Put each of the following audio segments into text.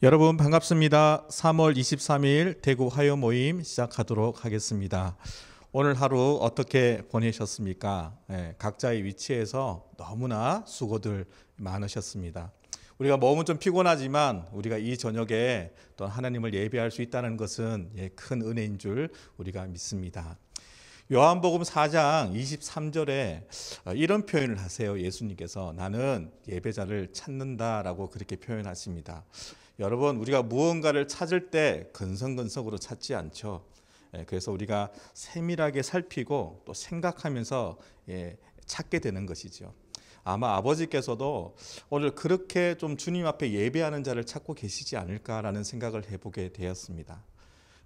여러분 반갑습니다. 3월 23일 대구 화요 모임 시작하도록 하겠습니다. 오늘 하루 어떻게 보내셨습니까? 각자의 위치에서 너무나 수고들 많으셨습니다. 우리가 몸은 좀 피곤하지만 우리가 이 저녁에 또 하나님을 예배할 수 있다는 것은 큰 은혜인 줄 우리가 믿습니다. 요한복음 4장 23절에 이런 표현을 하세요. 예수님께서 나는 예배자를 찾는다라고 그렇게 표현하십니다. 여러분, 우리가 무언가를 찾을 때 근성근성으로 찾지 않죠. 그래서 우리가 세밀하게 살피고 또 생각하면서 찾게 되는 것이죠. 아마 아버지께서도 오늘 그렇게 좀 주님 앞에 예배하는 자를 찾고 계시지 않을까라는 생각을 해보게 되었습니다.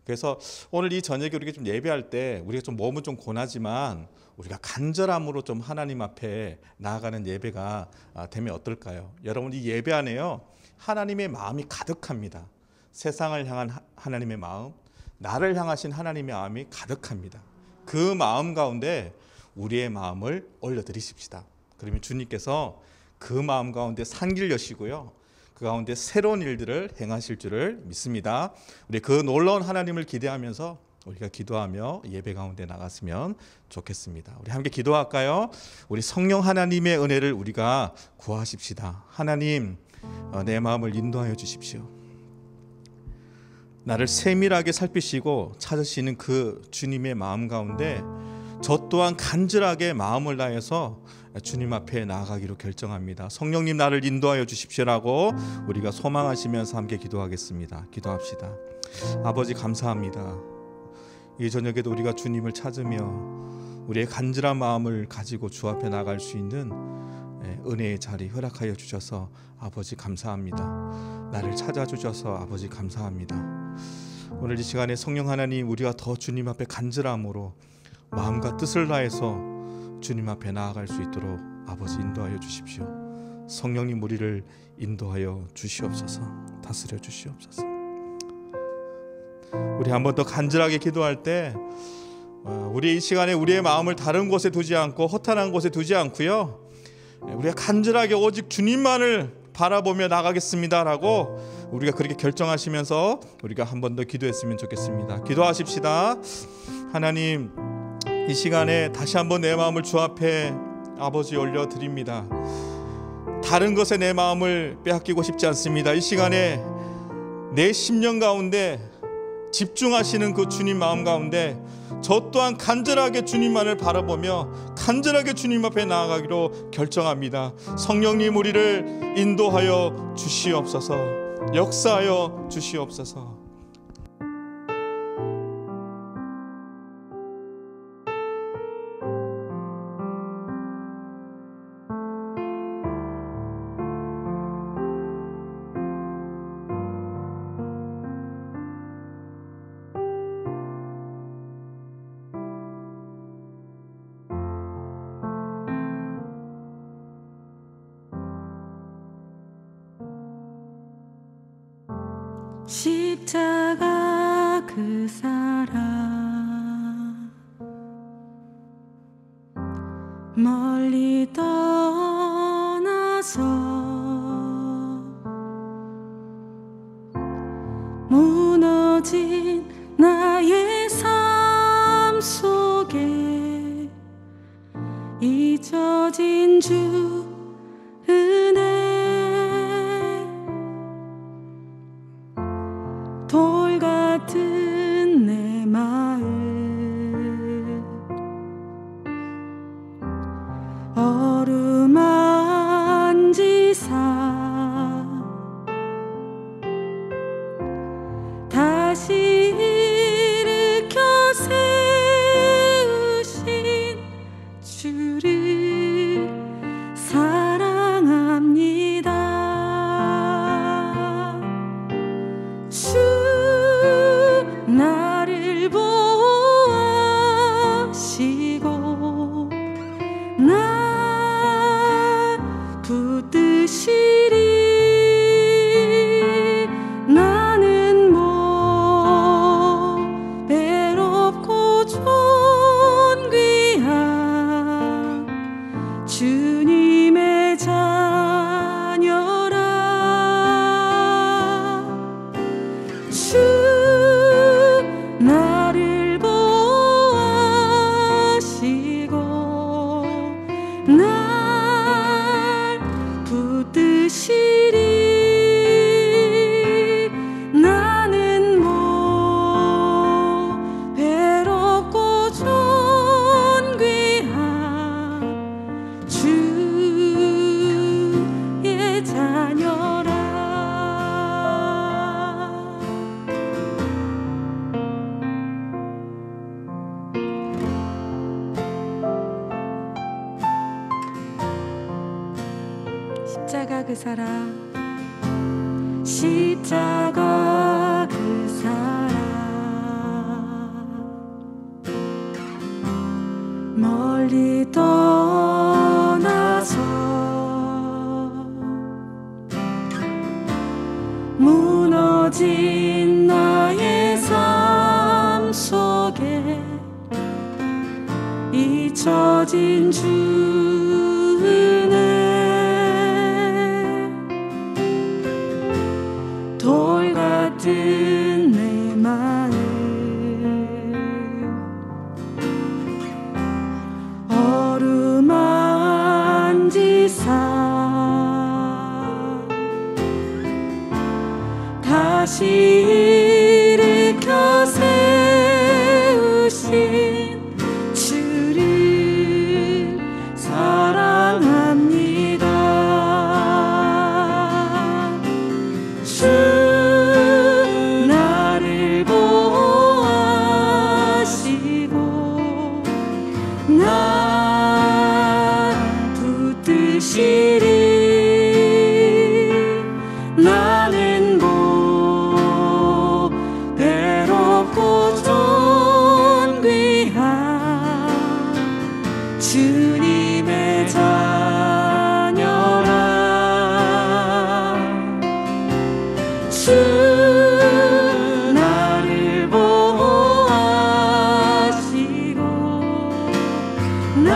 그래서 오늘 이 저녁에 우리가 좀 예배할 때 우리가 좀 몸은 좀 고나지만 우리가 간절함으로 좀 하나님 앞에 나아가는 예배가 되면 어떨까요? 여러분, 이 예배 안에요 하나님의 마음이 가득합니다. 세상을 향한 하나님의 마음, 나를 향하신 하나님의 마음이 가득합니다. 그 마음 가운데 우리의 마음을 올려드리십시다. 그러면 주님께서 그 마음 가운데 산길 여시고요, 그 가운데 새로운 일들을 행하실 줄을 믿습니다. 우리 그 놀라운 하나님을 기대하면서 우리가 기도하며 예배 가운데 나갔으면 좋겠습니다. 우리 함께 기도할까요? 우리 성령 하나님의 은혜를 우리가 구하십시다. 하나님, 내 마음을 인도하여 주십시오. 나를 세밀하게 살피시고 찾으시는 그 주님의 마음 가운데 저 또한 간절하게 마음을 다해서 주님 앞에 나아가기로 결정합니다. 성령님, 나를 인도하여 주십시오라고 우리가 소망하시면서 함께 기도하겠습니다. 기도합시다. 아버지, 감사합니다. 이 저녁에도 우리가 주님을 찾으며 우리의 간절한 마음을 가지고 주 앞에 나갈 수 있는 은혜의 자리 허락하여 주셔서 아버지 감사합니다. 나를 찾아주셔서 아버지 감사합니다. 오늘 이 시간에 성령 하나님, 우리가 더 주님 앞에 간절함으로 마음과 뜻을 다해서 주님 앞에 나아갈 수 있도록 아버지 인도하여 주십시오. 성령님, 우리를 인도하여 주시옵소서. 다스려 주시옵소서. 우리 한 번 더 간절하게 기도할 때 우리 이 시간에 우리의 마음을 다른 곳에 두지 않고 허탄한 곳에 두지 않고요, 우리가 간절하게 오직 주님만을 바라보며 나가겠습니다라고 우리가 그렇게 결정하시면서 우리가 한 번 더 기도했으면 좋겠습니다. 기도하십시다. 하나님, 이 시간에 다시 한번 내 마음을 주 앞에 아버지 올려드립니다. 다른 것에 내 마음을 빼앗기고 싶지 않습니다. 이 시간에 내 심령 가운데 집중하시는 그 주님 마음 가운데 저 또한 간절하게 주님만을 바라보며 간절하게 주님 앞에 나아가기로 결정합니다. 성령님, 우리를 인도하여 주시옵소서. 역사하여 주시옵소서. 십자가 그 사랑 멀리 떠나서 무너진 나의 삶 속에 잊혀진 주 은혜, 돌 같은 내 마음 어루만지사 다시 일으켜 세우신 주를 사랑합니다. 주 붙드시리. 나는 뭐 배롭고 존귀한 주의 자녀라. 십자가 그 사랑, 십자가 그 사랑, 멀리 떠나서 무너진 나의 삶 속에 잊혀진 주는 돌 같은 내 마음 어루만지사 다시 일으켜 세우신 주를 사랑합니다. 주 나를 보호하시고 날 붙드시리. 나는 뭐 배롭고 존귀한 주님의 자녀라. 주 나를 보호하시고 날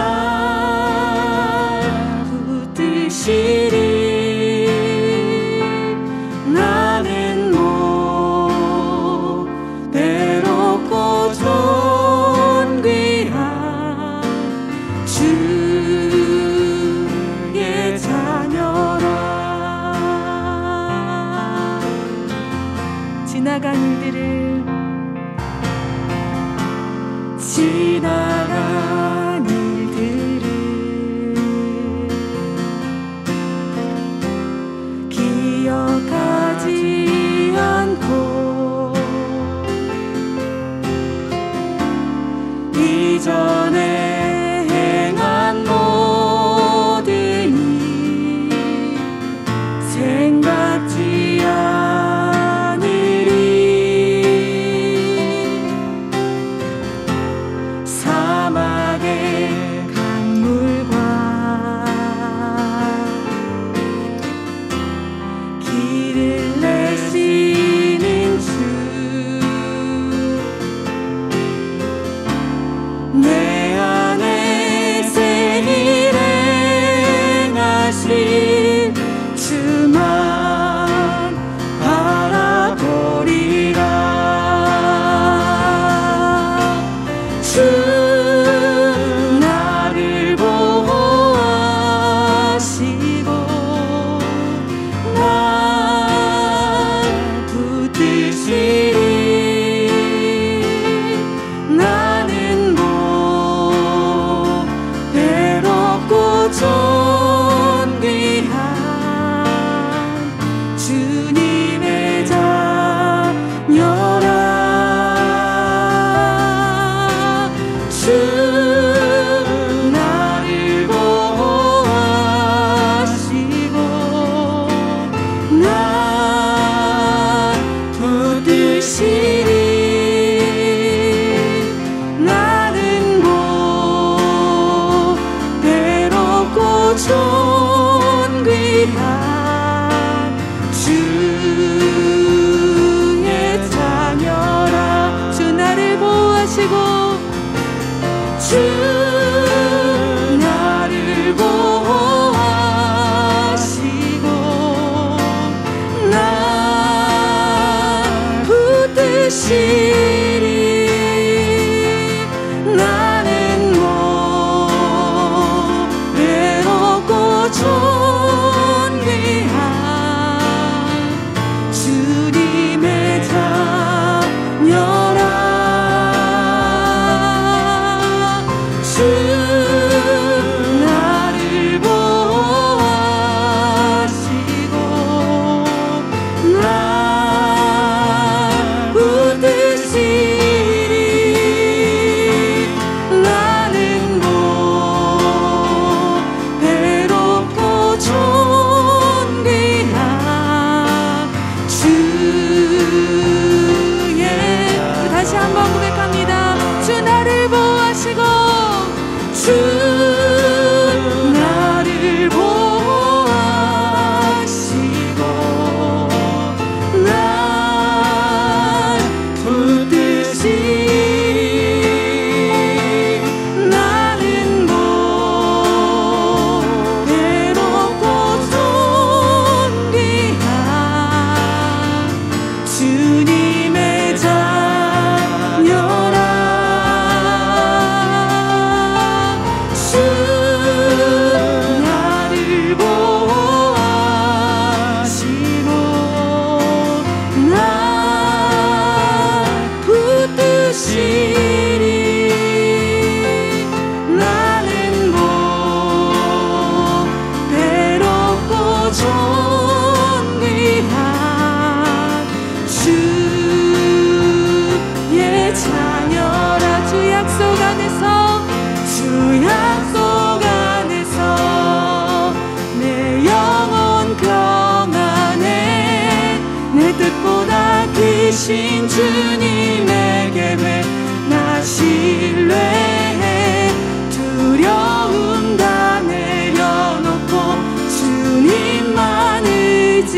붙드시리. 나는 뭐 배롭고 존귀한 주의 자녀라. 지나간 일들을 기억하지 않고 이전에 행한 모든 일 생각지 않으리.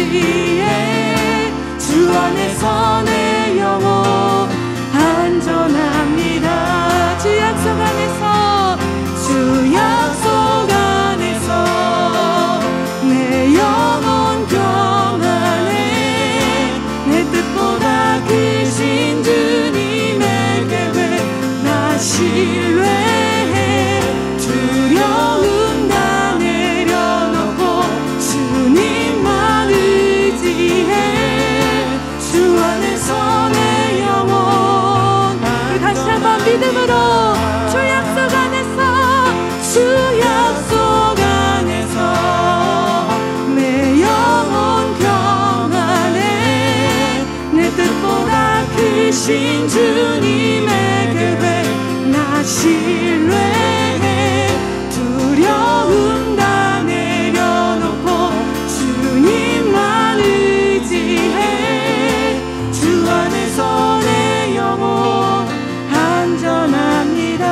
의지해 주 안에서 내 영혼 안전합니다. 주 약속 안에서 주 약속 안에서 내 영혼 평안해 내 뜻보다 크신 주님의 계획 나 신뢰해 두려움 다 내려놓고 주님만 의지해 주 안에서 내 영혼 우리 다시 한번 믿음으로 주 약속 안에서 주 약속 안에서 내 영혼 평안해 내 뜻보다 크신 주님의 계획 나 신뢰해 두려움 다 내려놓고 주님만 의지해 주 안에서 내 영혼 안전합니다.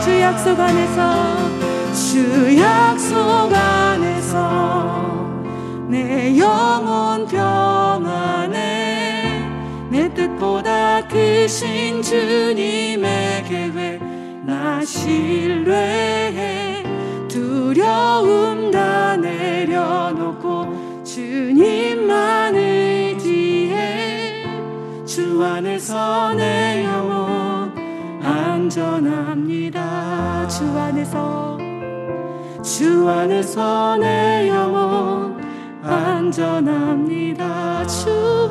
주 약속 안에서 주 약속 안에서 내 영혼 평안해 내 뜻보다 크신 주님의 계획 나 신뢰해 두려움 다 내려놓고 주님만 의지해 주 안에서 내 영혼 안전합니다. 주 안에서 내 영혼 안전합니다. 주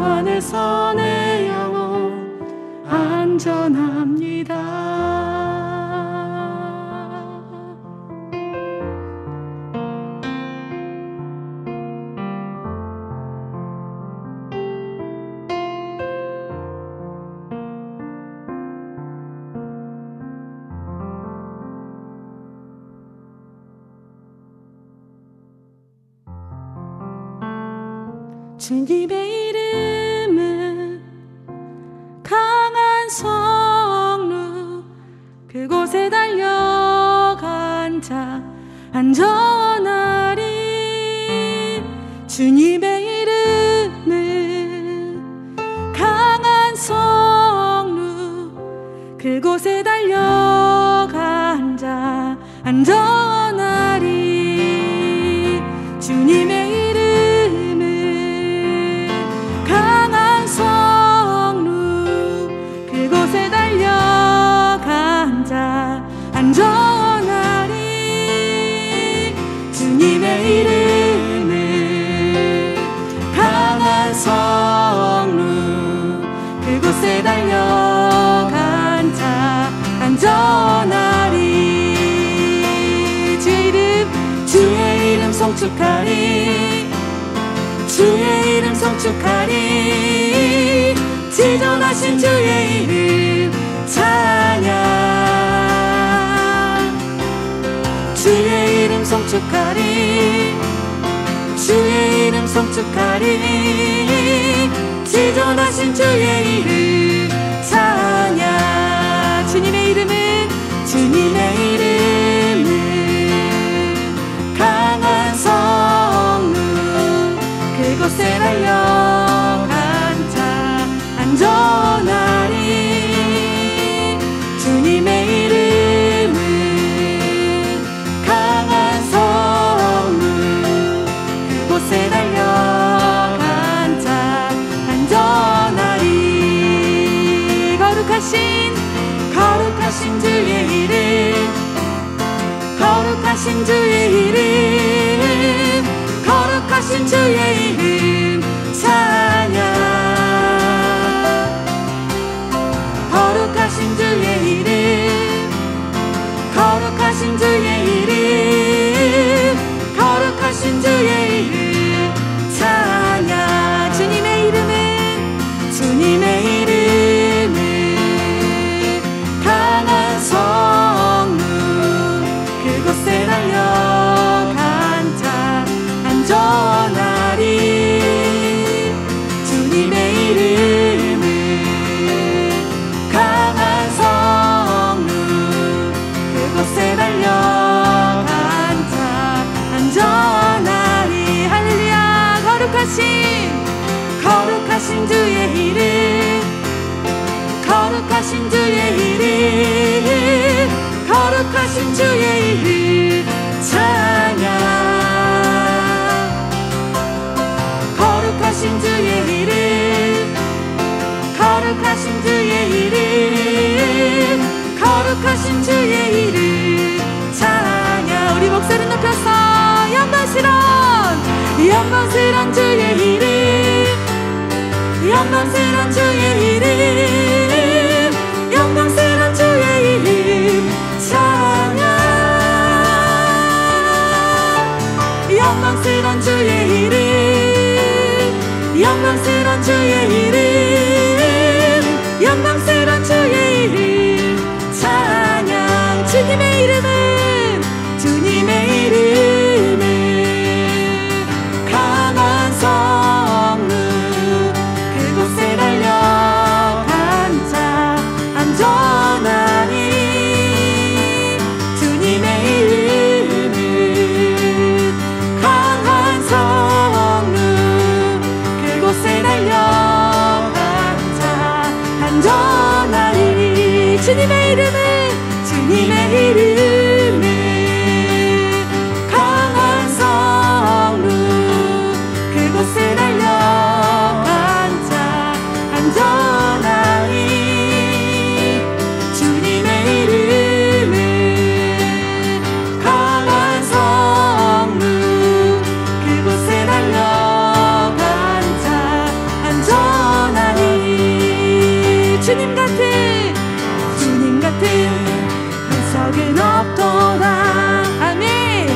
안에서 내 영혼 안전합니다. 주님의 이름은 강한 성루 그곳에 달려간 자 안전하리. 주님의 이름은 강한 성루 그곳에 달려간 자 안전하리. 주님의 그곳에 달려간 자 안전하리. 주님의 이름은 강한 성루 그곳에 달려간 자 안전하리. 주의 이름 송축하리. 주의 이름 송축하리. 지존하신 주의 이름 찬양. 주의 이름 송축하리. 주의 이름 송축하리. 지존하신 주의 이름 찬양. 주님의 이름은 강한 성루 그곳에 달려간 자 안전하리. 주님의 이름은 강한 성루 그곳에 달려간 자 안전하리. 거룩하신 주의 이름 거룩하신 주의 이름 거룩하신 주의 이름 찬양. 거룩하신 주의 이름 거룩하신 주의 이름 거룩하신 주의 이름 찬양. 주님의 이름은 강한 성루 그곳에 달려간 자 안전하리. 거룩하신 주의 이름, 거룩하신 주의 이름, 거룩하신 주의 이름 찬양. 거룩하신 주의 이름, 거룩하신 주의 이름, 거룩하신 주의 이름 찬양. 우리 목소리 높여서 영광스러운 주의 이름, 영광스러운 주의 이름, 영광스러운 주의 이름 찬양. 영광스러운 주의 이름, 영광스러운 주의 이름, 영광스러운 주의 이름 찬양. 주님의 이름은, 주님의 이름은 강한 성루, 그곳에 달려간 자 안전하니. 주님의 이름은 강한 성루, 그곳에 달려간 자 안전하니. 주님의 이름은, 주님의 이름은 강한 성루, 그곳에 달려간 자 안전하니. 주님의 이름은 강한 성루, 그곳에 달려간 자 안전하니. 주님 같은 반석은 없도다. 아멘.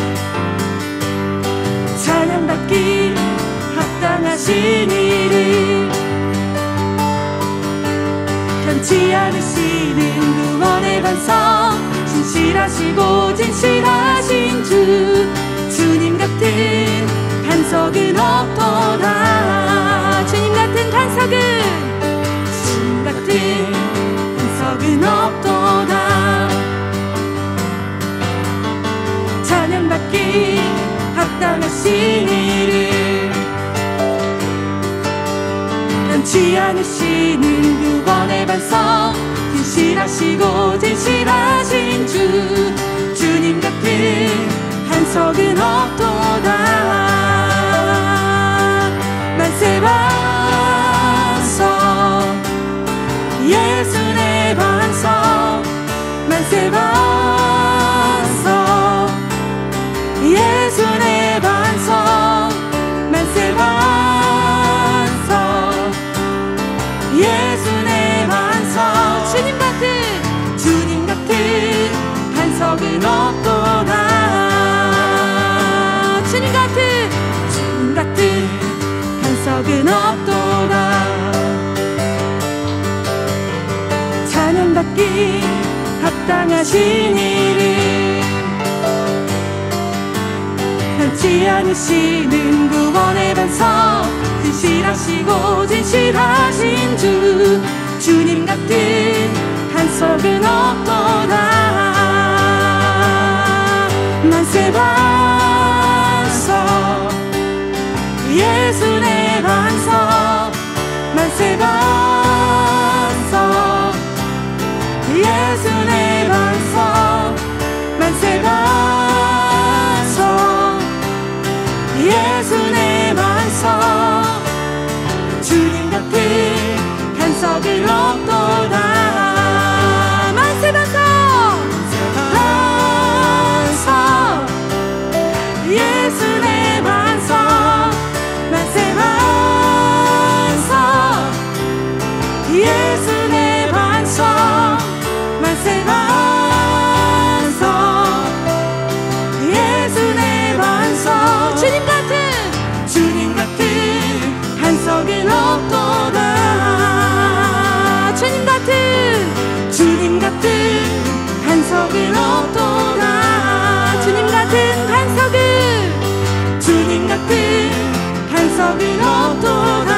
찬양받기 합당하신 이름, 변치 않으시는 구원의 반석, 진실하시고 진실하신 주. 주님 같은 반석은 없도다. 주님 같은 반석은, 주님 같은 반석은 없도다. 찬양받기 합당하신 이름, 변치 않으시는 구원의 반석, 진실하시고 진실하신 주. 주님 같은 반석은 없도다. 만세 반석, 예수 내 반석, 만세 반석, 예수 내 반석, 만세 반석, 예수 내 반석. 주님 같은 반석은 없도다. 주님 같은 반석은 없도다. 찬양받기 합당하신 이름, 변치 않으시는 구원의 반석, 진실하시고 진실하신 주. 주님 같은 반석은 없도다. 만세 반석, 예수 내 반석, 만세 반석, 예수 내 반석, 만세 반석, 예수 내 반석. 주님 같은 반석은 없도다. 만세 반석, 반석, 예수 내 반석, 만세 반석, 예수 내 반석, 만세 반석, 예수 내 반석. 주님 같은 반석은 없도다. 주님 같은 반석은 없도다. 주님 같은 반석은 없도다.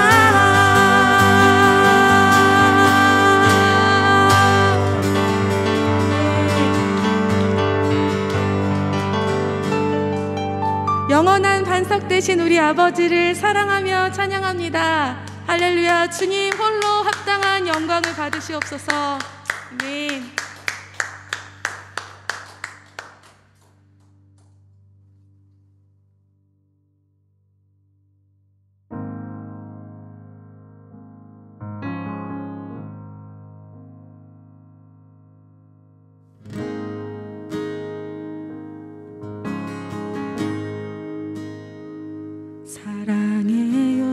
영원한 반석 되신 우리 아버지를 사랑하며 찬양합니다. 할렐루야. 주님 홀로 합당한 영광을 받으시옵소서. 아멘. 사랑해요.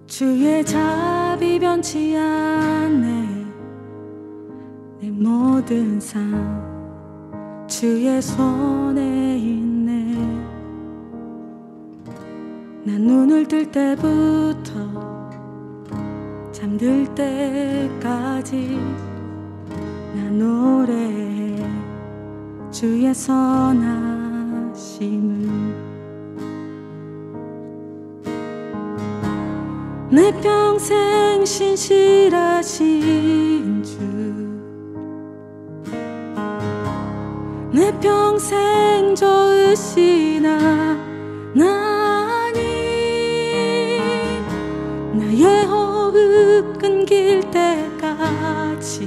주의 자비 변치 않네. 내 모든 삶 주의 손에 있네. 난 눈을 뜰 때부터 잠들 때까지 난 노래해 주의 선하심을. 내 평생 신실하신 주, 내 평생 좋으신 하나님, 나의 호흡 끊길 때까지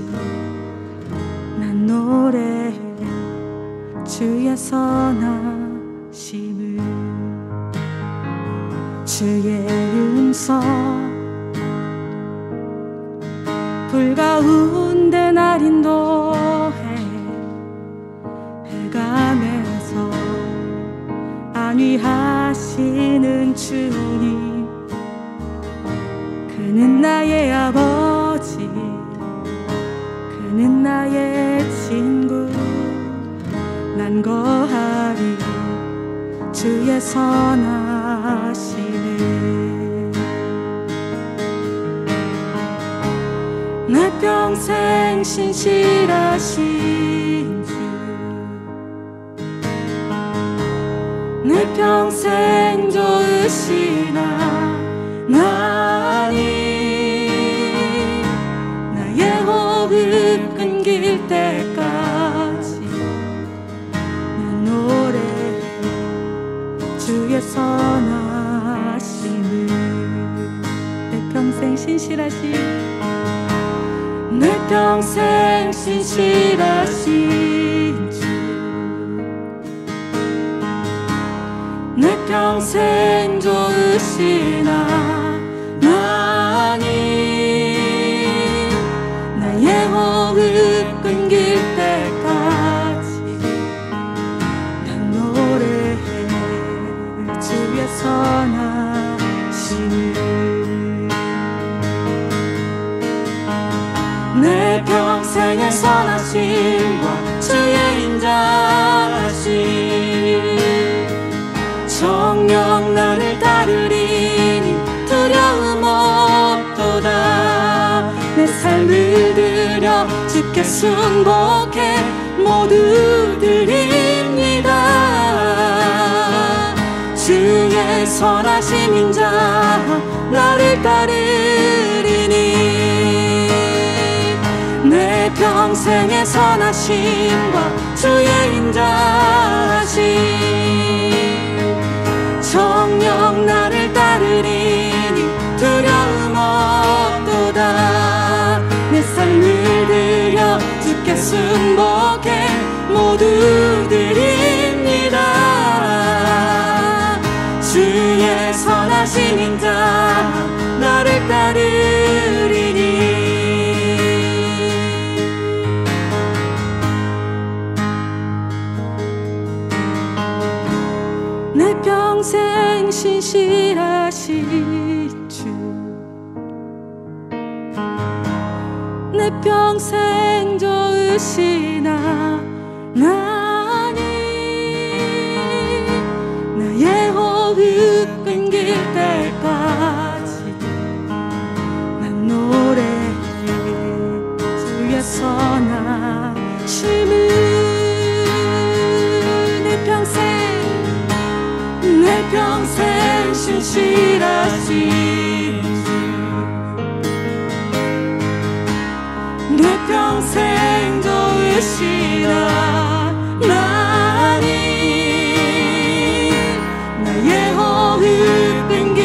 난 노래해 주의 선하심을. 주의 음성 불 가운데 날 인도해 해감에서 안위하시는 주님. 그는 나의 아버지, 그는 나의 친구. 난 거하리 주의 선하심에. 내 평생 신실하신 주, 내 평생 좋으신 하나님, 나의 호흡 끊길 때까지 난 노래해 주의 선하심을. 내 평생 신실하신, 내 평생 신실하신 주, 내 평생 좋으신 하나님, 나의 호흡 끊길 때까지 난 노래해 주의 선하심을. 내 평생의 선하심과 주의 인자하심, 정녕 나를 따르리니 두려움 없도다. 내 삶을 들여 주께 순복해 모두 드립니다. 주의 선하심 인자 나를 따르리니 내 평생의 선하심과 주의 인자하심, 정녕 나를 따르리니 두려움 없도다. 내 삶을 들여 주께 순복해 모두 드립니다. 주의 선하심 인자 나를 따르리니 내 평생 신실하신 주, 내 평생 좋으신 하나님, 나의 호흡 끊길 때까지 난 노래해 주의 선하심을. 내 평생 신실하신 주, 내 평생 좋으신 하나님, 나의 호흡 끊길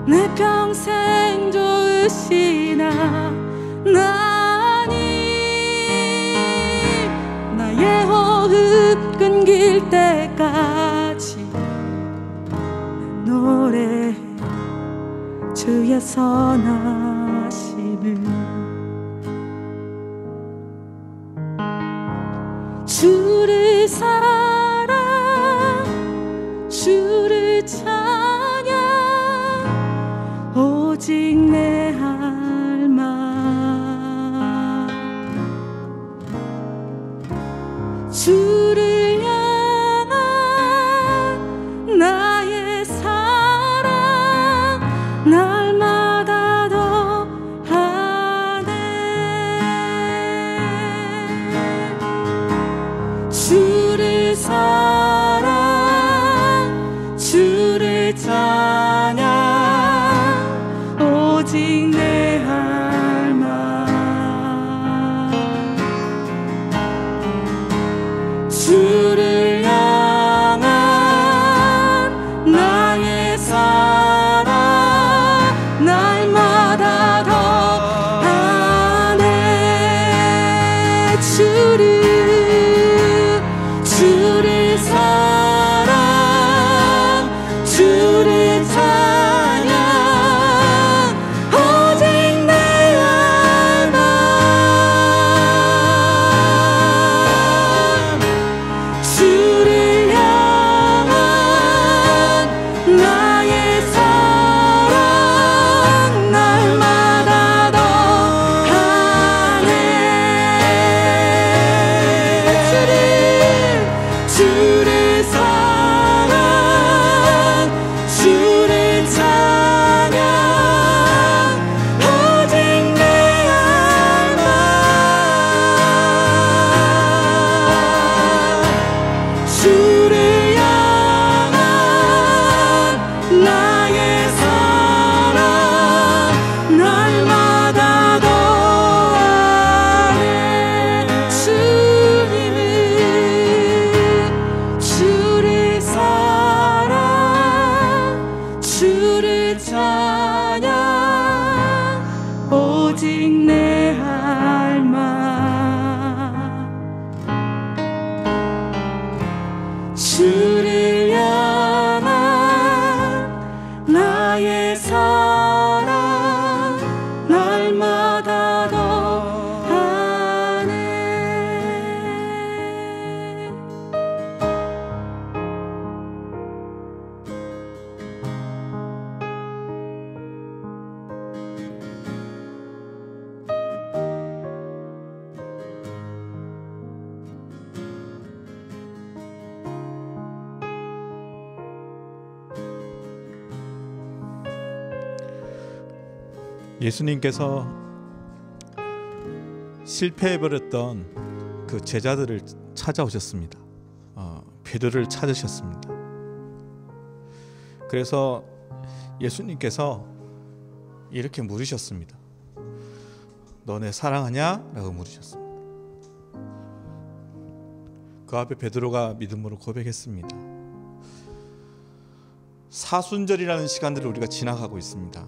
내 평생 좋으신 하나님, 나의 호흡 끊길 때까지 노래해 주의 선하심을. 주를 사랑, 주를 찬양, 오직 내 할망. 주를 향한 나의 사랑, 날마다 더하네. 주를 사랑, 주를 찬양, 오직 내 할망. 주를 향한 나의 사랑, 날마다 더하네. 주를 사랑, 주를 찬양, 오직 내 할망. 주를 향한 나의 사랑, 날마다 더하네. 주를 사랑, 주를 찬양, 오직 내 할망. 주를 향한 나의 사랑, 날마다 더하네. 주님은 주를 사랑, 주를 찬양, 오직 내 할망. 주를 향한 나의 사랑, 날마다 더하네. 예수님께서 실패해버렸던 그 제자들을 찾아오셨습니다. 베드로를 찾으셨습니다. 그래서 예수님께서 이렇게 물으셨습니다. 너네 사랑하냐? 라고 물으셨습니다. 그 앞에 베드로가 믿음으로 고백했습니다. 사순절이라는 시간들을 우리가 지나가고 있습니다.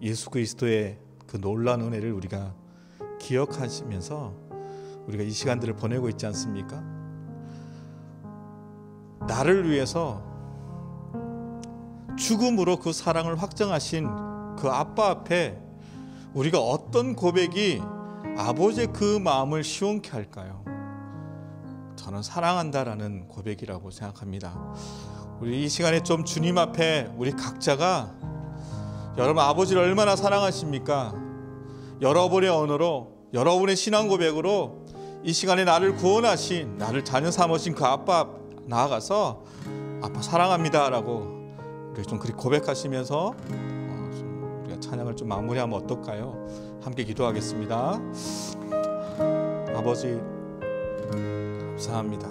예수 그리스도의 그 놀라운 은혜를 우리가 기억하시면서 우리가 이 시간들을 보내고 있지 않습니까? 나를 위해서 죽음으로 그 사랑을 확정하신 그 아빠 앞에 우리가 어떤 고백이 아버지의 그 마음을 시원케 할까요? 저는 사랑한다라는 고백이라고 생각합니다. 우리 이 시간에 좀 주님 앞에 우리 각자가 여러분 아버지를 얼마나 사랑하십니까? 여러분의 언어로, 여러분의 신앙 고백으로 이 시간에 나를 구원하신, 나를 자녀 삼으신 그 아빠 앞 나아가서 아빠 사랑합니다 라고 좀 그렇게 고백하시면서 좀 우리가 찬양을 좀 마무리하면 어떨까요? 함께 기도하겠습니다. 아버지 감사합니다.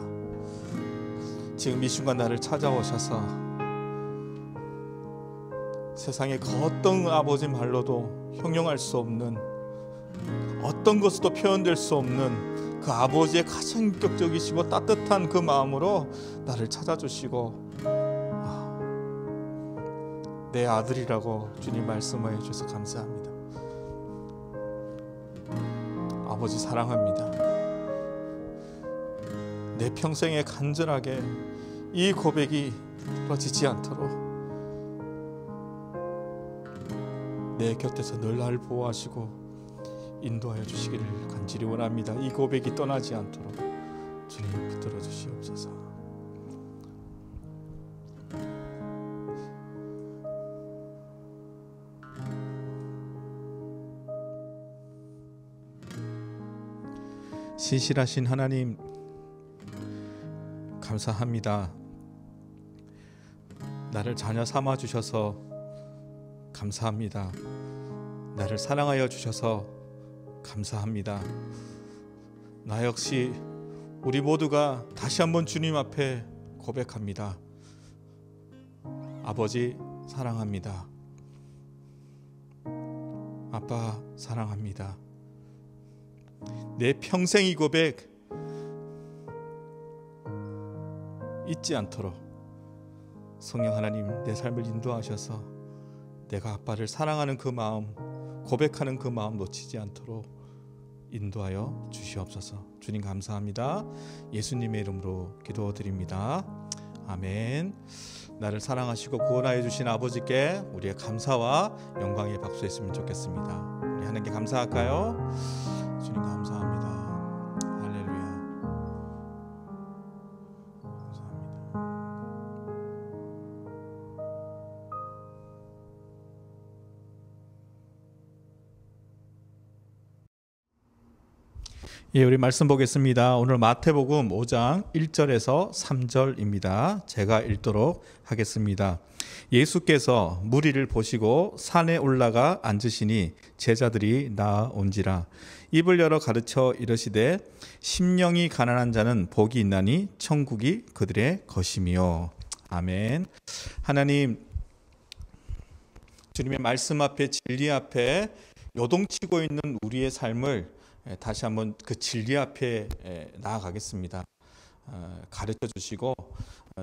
지금 이 순간 나를 찾아오셔서 세상의 그 어떤 아버지 말로도 형용할 수 없는, 어떤 것으로도 표현될 수 없는 그 아버지의 가장 인격적이시고 따뜻한 그 마음으로 나를 찾아주시고 내 아들이라고 주님 말씀해 주셔서 감사합니다. 아버지 사랑합니다. 내 평생에 간절하게 이 고백이 부러지지 않도록 내 곁에서 늘 나를 보호하시고 인도하여 주시기를 간절히 원합니다. 이 고백이 떠나지 않도록 주님 붙들어 주시옵소서. 신실하신 하나님 감사합니다. 나를 자녀 삼아 주셔서 감사합니다. 나를 사랑하여 주셔서 감사합니다. 나 역시 우리 모두가 다시 한번 주님 앞에 고백합니다. 아버지 사랑합니다. 아빠 사랑합니다. 내 평생 이 고백 잊지 않도록 성령 하나님 내 삶을 인도하셔서 내가 아빠를 사랑하는 그 마음, 고백하는 그 마음 놓치지 않도록 인도하여 주시옵소서. 주님 감사합니다. 예수님의 이름으로 기도드립니다. 아멘. 나를 사랑하시고 구원하여 주신 아버지께 우리의 감사와 영광의 박수 했으면 좋겠습니다. 우리 하나님께 감사할까요? 주님 감사합니다. 할렐루야. 감사합니다. 예, 우리 말씀 보겠습니다. 오늘 마태복음 5장 1절에서 3절입니다. 제가 읽도록 하겠습니다. 예수께서 무리를 보시고 산에 올라가 앉으시니 제자들이 나아온지라. 입을 열어 가르쳐 이르시되 심령이 가난한 자는 복이 있나니 천국이 그들의 것이며. 아멘. 하나님, 주님의 말씀 앞에, 진리 앞에 요동치고 있는 우리의 삶을 다시 한번 그 진리 앞에 나아가겠습니다. 가르쳐 주시고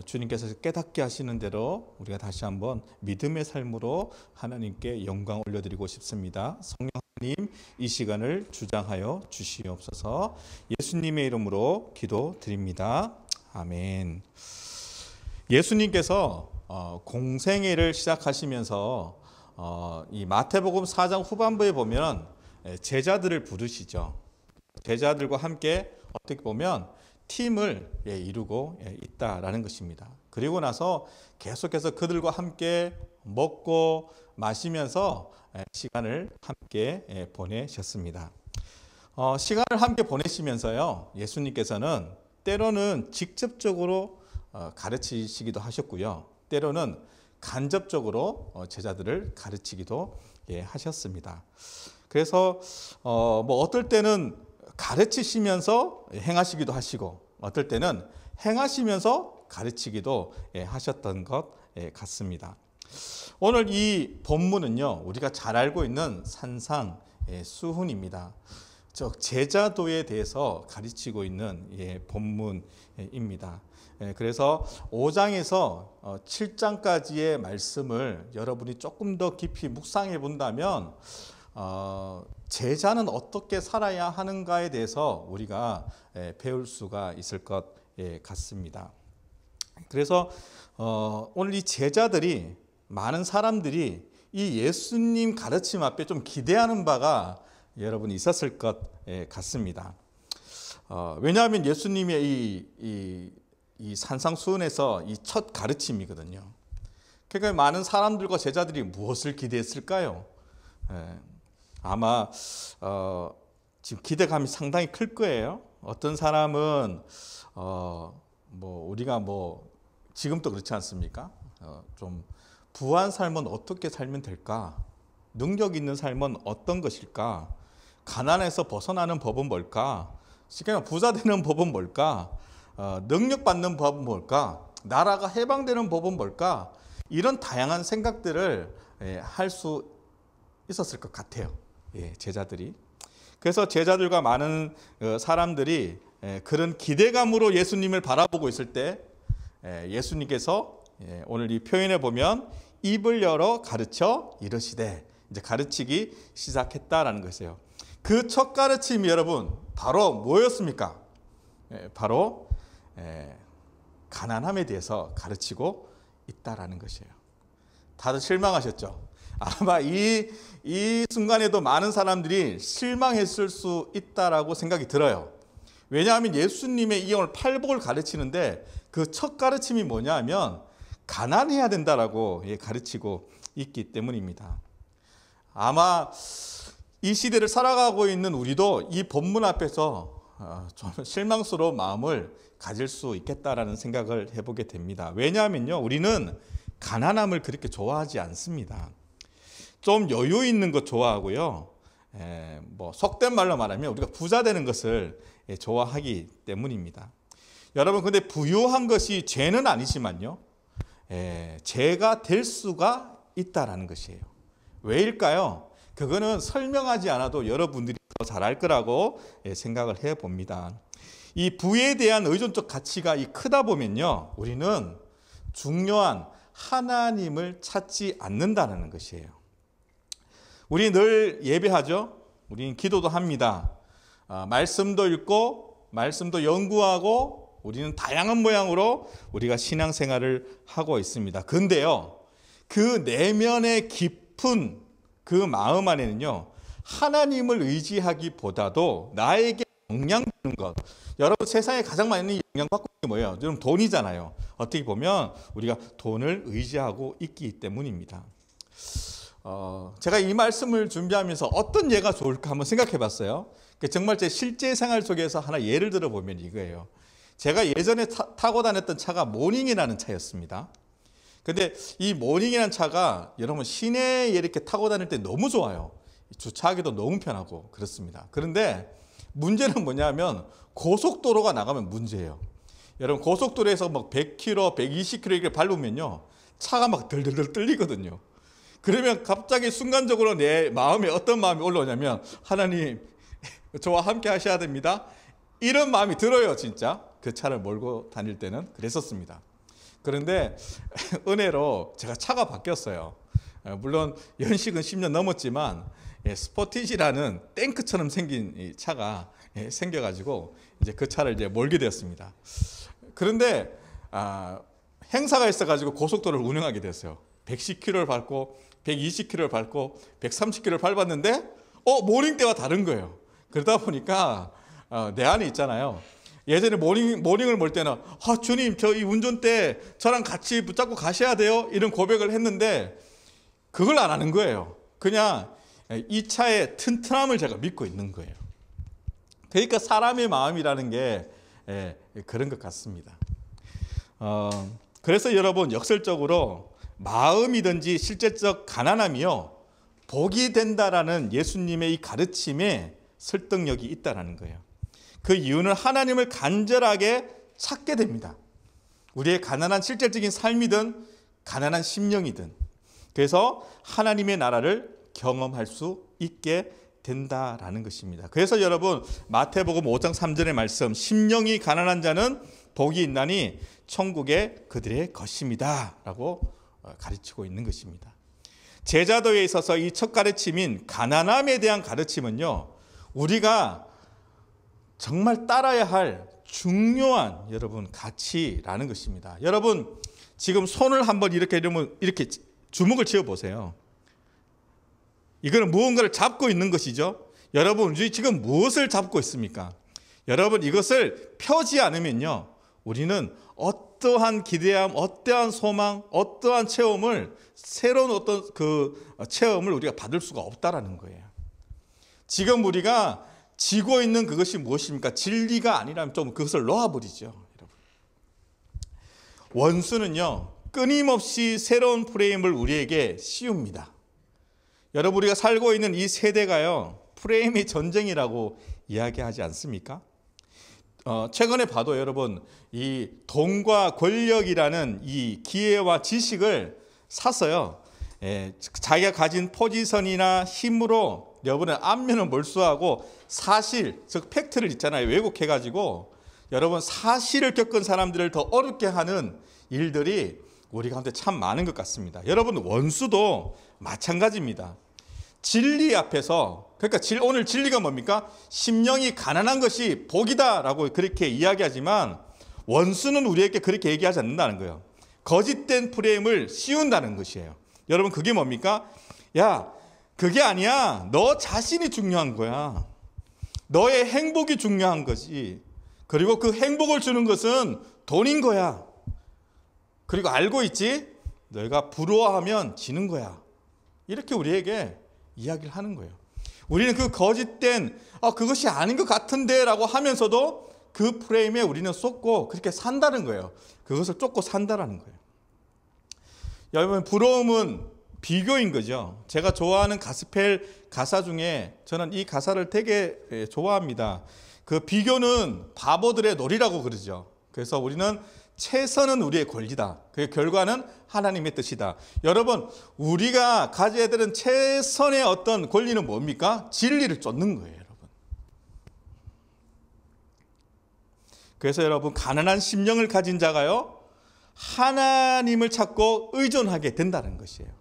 주님께서 깨닫게 하시는 대로 우리가 다시 한번 믿음의 삶으로 하나님께 영광 올려드리고 싶습니다. 성령 하나님, 이 시간을 주장하여 주시옵소서. 예수님의 이름으로 기도드립니다. 아멘. 예수님께서 공생애를 시작하시면서 이 마태복음 4장 후반부에 보면 제자들을 부르시죠. 제자들과 함께 어떻게 보면 팀을 이루고 있다라는 것입니다. 그리고 나서 계속해서 그들과 함께 먹고 마시면서 시간을 함께 보내셨습니다. 시간을 함께 보내시면서요, 예수님께서는 때로는 직접적으로 가르치시기도 하셨고요, 때로는 간접적으로 제자들을 가르치기도 하셨습니다. 그래서 어떨 때는 가르치시면서 행하시기도 하시고 어떨 때는 행하시면서 가르치기도 하셨던 것 같습니다. 오늘 이 본문은요, 우리가 잘 알고 있는 산상수훈입니다. 즉 제자도에 대해서 가르치고 있는 본문입니다. 그래서 5장에서 7장까지의 말씀을 여러분이 조금 더 깊이 묵상해 본다면 제자는 어떻게 살아야 하는가에 대해서 우리가 배울 수가 있을 것 같습니다. 그래서 오늘 이 제자들이, 많은 사람들이 이 예수님 가르침 앞에 좀 기대하는 바가 여러분 있었을 것 같습니다. 왜냐하면 예수님의 이 산상수훈에서 이 첫 가르침이거든요. 그러니까 많은 사람들과 제자들이 무엇을 기대했을까요? 아마 지금 기대감이 상당히 클 거예요. 어떤 사람은 우리가 지금도 그렇지 않습니까? 좀 부한 삶은 어떻게 살면 될까? 능력 있는 삶은 어떤 것일까? 가난에서 벗어나는 법은 뭘까? 그러니까 부자 되는 법은 뭘까? 능력 받는 법은 뭘까? 나라가 해방되는 법은 뭘까? 이런 다양한 생각들을 할 수 있었을 것 같아요. 제자들이. 그래서 제자들과 많은 사람들이 그런 기대감으로 예수님을 바라보고 있을 때 예수님께서 오늘 이 표현에 보면 입을 열어 가르쳐 이르시되, 이제 가르치기 시작했다라는 것이에요. 그 첫 가르침이 여러분 바로 뭐였습니까? 바로 가난함에 대해서 가르치고 있다라는 것이에요. 다들 실망하셨죠? 아마 이 순간에도 많은 사람들이 실망했을 수 있다라고 생각이 들어요. 왜냐하면 예수님의 이 오늘 팔복을 가르치는데 그 첫 가르침이 뭐냐 하면 가난해야 된다라고 가르치고 있기 때문입니다. 아마 이 시대를 살아가고 있는 우리도 이 본문 앞에서 좀 실망스러운 마음을 가질 수 있겠다라는 생각을 해보게 됩니다. 왜냐하면요, 우리는 가난함을 그렇게 좋아하지 않습니다. 좀 여유 있는 것 좋아하고요, 속된 말로 말하면 우리가 부자 되는 것을 좋아하기 때문입니다. 여러분, 근데 부유한 것이 죄는 아니지만요, 죄가 될 수가 있다라는 것이에요. 왜일까요? 그거는 설명하지 않아도 여러분들이 더 잘 알 거라고 생각을 해봅니다. 이 부에 대한 의존적 가치가 크다 보면요, 우리는 중요한 하나님을 찾지 않는다는 것이에요. 우리 늘 예배하죠. 우리는 기도도 합니다. 말씀도 읽고 말씀도 연구하고 우리는 다양한 모양으로 우리가 신앙생활을 하고 있습니다. 그런데요, 그 내면의 깊은 그 마음 안에는요, 하나님을 의지하기보다도 나에게 영향 주는 것, 여러분 세상에 가장 많이 영향받고 있는 게 뭐예요? 여러분 돈이잖아요. 어떻게 보면 우리가 돈을 의지하고 있기 때문입니다. 제가 이 말씀을 준비하면서 어떤 예가 좋을까 한번 생각해 봤어요. 정말 제 실제 생활 속에서 하나 예를 들어보면 이거예요. 제가 예전에 타고 다녔던 차가 모닝이라는 차였습니다. 근데 이 모닝이라는 차가 여러분 시내에 이렇게 타고 다닐 때 너무 좋아요. 주차하기도 너무 편하고 그렇습니다. 그런데 문제는 뭐냐면 고속도로가 나가면 문제예요. 여러분 고속도로에서 막 100km, 120km 이렇게 밟으면요, 차가 막 덜덜덜 떨리거든요. 그러면 갑자기 순간적으로 내 마음에 어떤 마음이 올라오냐면, 하나님 저와 함께 하셔야 됩니다, 이런 마음이 들어요. 진짜 그 차를 몰고 다닐 때는 그랬었습니다. 그런데 은혜로 제가 차가 바뀌었어요. 물론 연식은 10년 넘었지만 스포티지라는 탱크처럼 생긴 이 차가 생겨가지고 이제 그 차를 이제 몰게 되었습니다. 그런데 행사가 있어가지고 고속도로를 운행하게 됐어요. 110km를 밟고 120km를 밟고 130km를 밟았는데 모닝 때와 다른 거예요. 그러다 보니까 내 안에 있잖아요. 예전에 모닝을 몰 때는 주님 저 이 운전대 저랑 같이 붙잡고 가셔야 돼요, 이런 고백을 했는데 그걸 안 하는 거예요. 그냥 이 차의 튼튼함을 제가 믿고 있는 거예요. 그러니까 사람의 마음이라는 게 그런 것 같습니다. 그래서 여러분 역설적으로 마음이든지 실제적 가난함이요, 복이 된다라는 예수님의 이 가르침에 설득력이 있다는 거예요. 그 이유는 하나님을 간절하게 찾게 됩니다. 우리의 가난한 실질적인 삶이든 가난한 심령이든. 그래서 하나님의 나라를 경험할 수 있게 된다라는 것입니다. 그래서 여러분 마태복음 5장 3절의 말씀, 심령이 가난한 자는 복이 있나니 천국에 그들의 것입니다 라고 가르치고 있는 것입니다. 제자도에 있어서 이 첫 가르침인 가난함에 대한 가르침은요, 우리가 정말 따라야 할 중요한 여러분 가치라는 것입니다. 여러분 지금 손을 한번 이렇게 주먹을 쥐어 보세요. 이거는 무언가를 잡고 있는 것이죠. 여러분 우리 지금 무엇을 잡고 있습니까? 여러분 이것을 펴지 않으면요, 우리는 어떠한 기대함, 어떠한 소망, 어떠한 체험을, 새로운 어떤 그 체험을 우리가 받을 수가 없다라는 거예요. 지금 우리가 쥐고 있는 그것이 무엇입니까? 진리가 아니라면 좀 그것을 놓아버리죠. 여러분. 원수는요, 끊임없이 새로운 프레임을 우리에게 씌웁니다. 여러분 우리가 살고 있는 이 세대가요, 프레임의 전쟁이라고 이야기하지 않습니까? 최근에 봐도 여러분 이 돈과 권력이라는 이 기회와 지식을 사서요, 자기가 가진 포지션이나 힘으로 여러분의 안면을 몰수하고 사실, 즉 팩트를 있잖아요, 왜곡해가지고 여러분 사실을 겪은 사람들을 더 어렵게 하는 일들이 우리 가운데 참 많은 것 같습니다. 여러분, 원수도 마찬가지입니다. 진리 앞에서, 그러니까 오늘 진리가 뭡니까? 심령이 가난한 것이 복이다라고 그렇게 이야기하지만 원수는 우리에게 그렇게 얘기하지 않는다는 거예요. 거짓된 프레임을 씌운다는 것이에요. 여러분, 그게 뭡니까? 야, 그게 아니야. 너 자신이 중요한 거야. 너의 행복이 중요한 거지. 그리고 그 행복을 주는 것은 돈인 거야. 그리고 알고 있지? 너희가 부러워하면 지는 거야. 이렇게 우리에게 이야기를 하는 거예요. 우리는 그 거짓된 그것이 아닌 것 같은데 라고 하면서도 그 프레임에 우리는 쏟고 그렇게 산다는 거예요. 그것을 쫓고 산다는 거예요. 여러분, 부러움은 비교인 거죠. 제가 좋아하는 가스펠 가사 중에 저는 이 가사를 되게 좋아합니다. 그 비교는 바보들의 놀이라고 그러죠. 그래서 우리는 최선은 우리의 권리다. 그 결과는 하나님의 뜻이다. 여러분, 우리가 가져야 되는 최선의 어떤 권리는 뭡니까? 진리를 쫓는 거예요, 여러분. 그래서 여러분, 가난한 심령을 가진 자가요, 하나님을 찾고 의존하게 된다는 것이에요.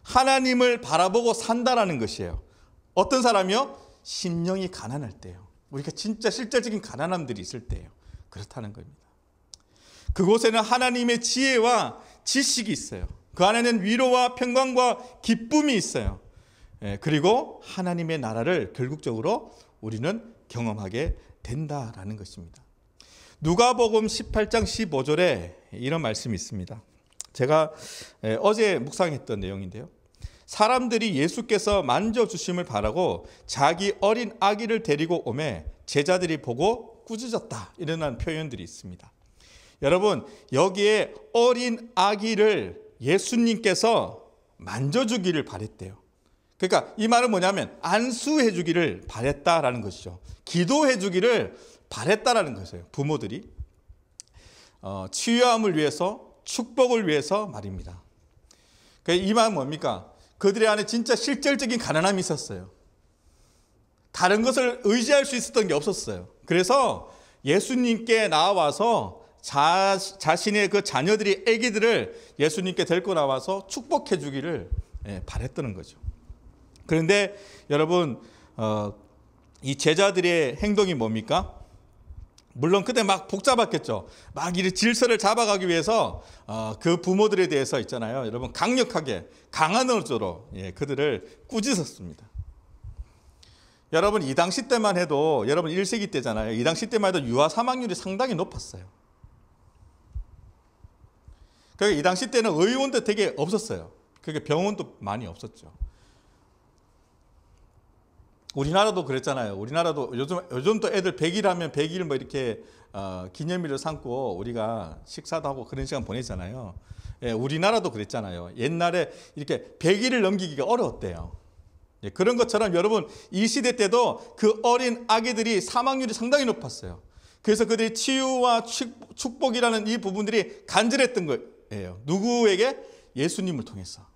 하나님을 바라보고 산다라는 것이에요. 어떤 사람이요? 심령이 가난할 때요. 우리가 진짜 실질적인 가난함들이 있을 때예요. 그렇다는 겁니다. 그곳에는 하나님의 지혜와 지식이 있어요. 그 안에는 위로와 평강과 기쁨이 있어요. 그리고 하나님의 나라를 결국적으로 우리는 경험하게 된다라는 것입니다. 누가복음 18장 15절에 이런 말씀이 있습니다. 제가 어제 묵상했던 내용인데요. 사람들이 예수께서 만져주심을 바라고 자기 어린 아기를 데리고 오매 제자들이 보고 꾸짖었다. 이런 표현들이 있습니다. 여러분, 여기에 어린 아기를 예수님께서 만져주기를 바랬대요. 그러니까 이 말은 뭐냐면 안수해 주기를 바랬다라는 것이죠. 기도해 주기를 바랬다라는 것이에요. 부모들이 치유함을 위해서, 축복을 위해서 말입니다. 이 말은 뭡니까? 그들의 안에 진짜 실질적인 가난함이 있었어요. 다른 것을 의지할 수 있었던 게 없었어요. 그래서 예수님께 나와서 자신의 그 자녀들이, 아기들을 예수님께 데리고 나와서 축복해 주기를 바랬다는 거죠. 그런데 여러분, 이 제자들의 행동이 뭡니까? 물론 그때 막 복잡했겠죠. 막 이 질서를 잡아가기 위해서 그 부모들에 대해서 있잖아요. 여러분, 강력하게 강한 어조로 그들을 꾸짖었습니다. 여러분, 이 당시 때만 해도, 여러분 1세기 때잖아요. 이 당시 때만 해도 유아 사망률이 상당히 높았어요. 그러니까 이 당시 때는 의원도 되게 없었어요. 그러니까 병원도 많이 없었죠. 우리나라도 그랬잖아요. 우리나라도 요즘 또 애들 100일 하면 100일 뭐 이렇게 기념일을 삼고 우리가 식사도 하고 그런 시간 보내잖아요. 우리나라도 그랬잖아요. 옛날에 이렇게 100일을 넘기기가 어려웠대요. 그런 것처럼 여러분, 이 시대 때도 그 어린 아기들이 사망률이 상당히 높았어요. 그래서 그들이 치유와 축복이라는 이 부분들이 간절했던 거예요. 누구에게? 예수님을 통해서.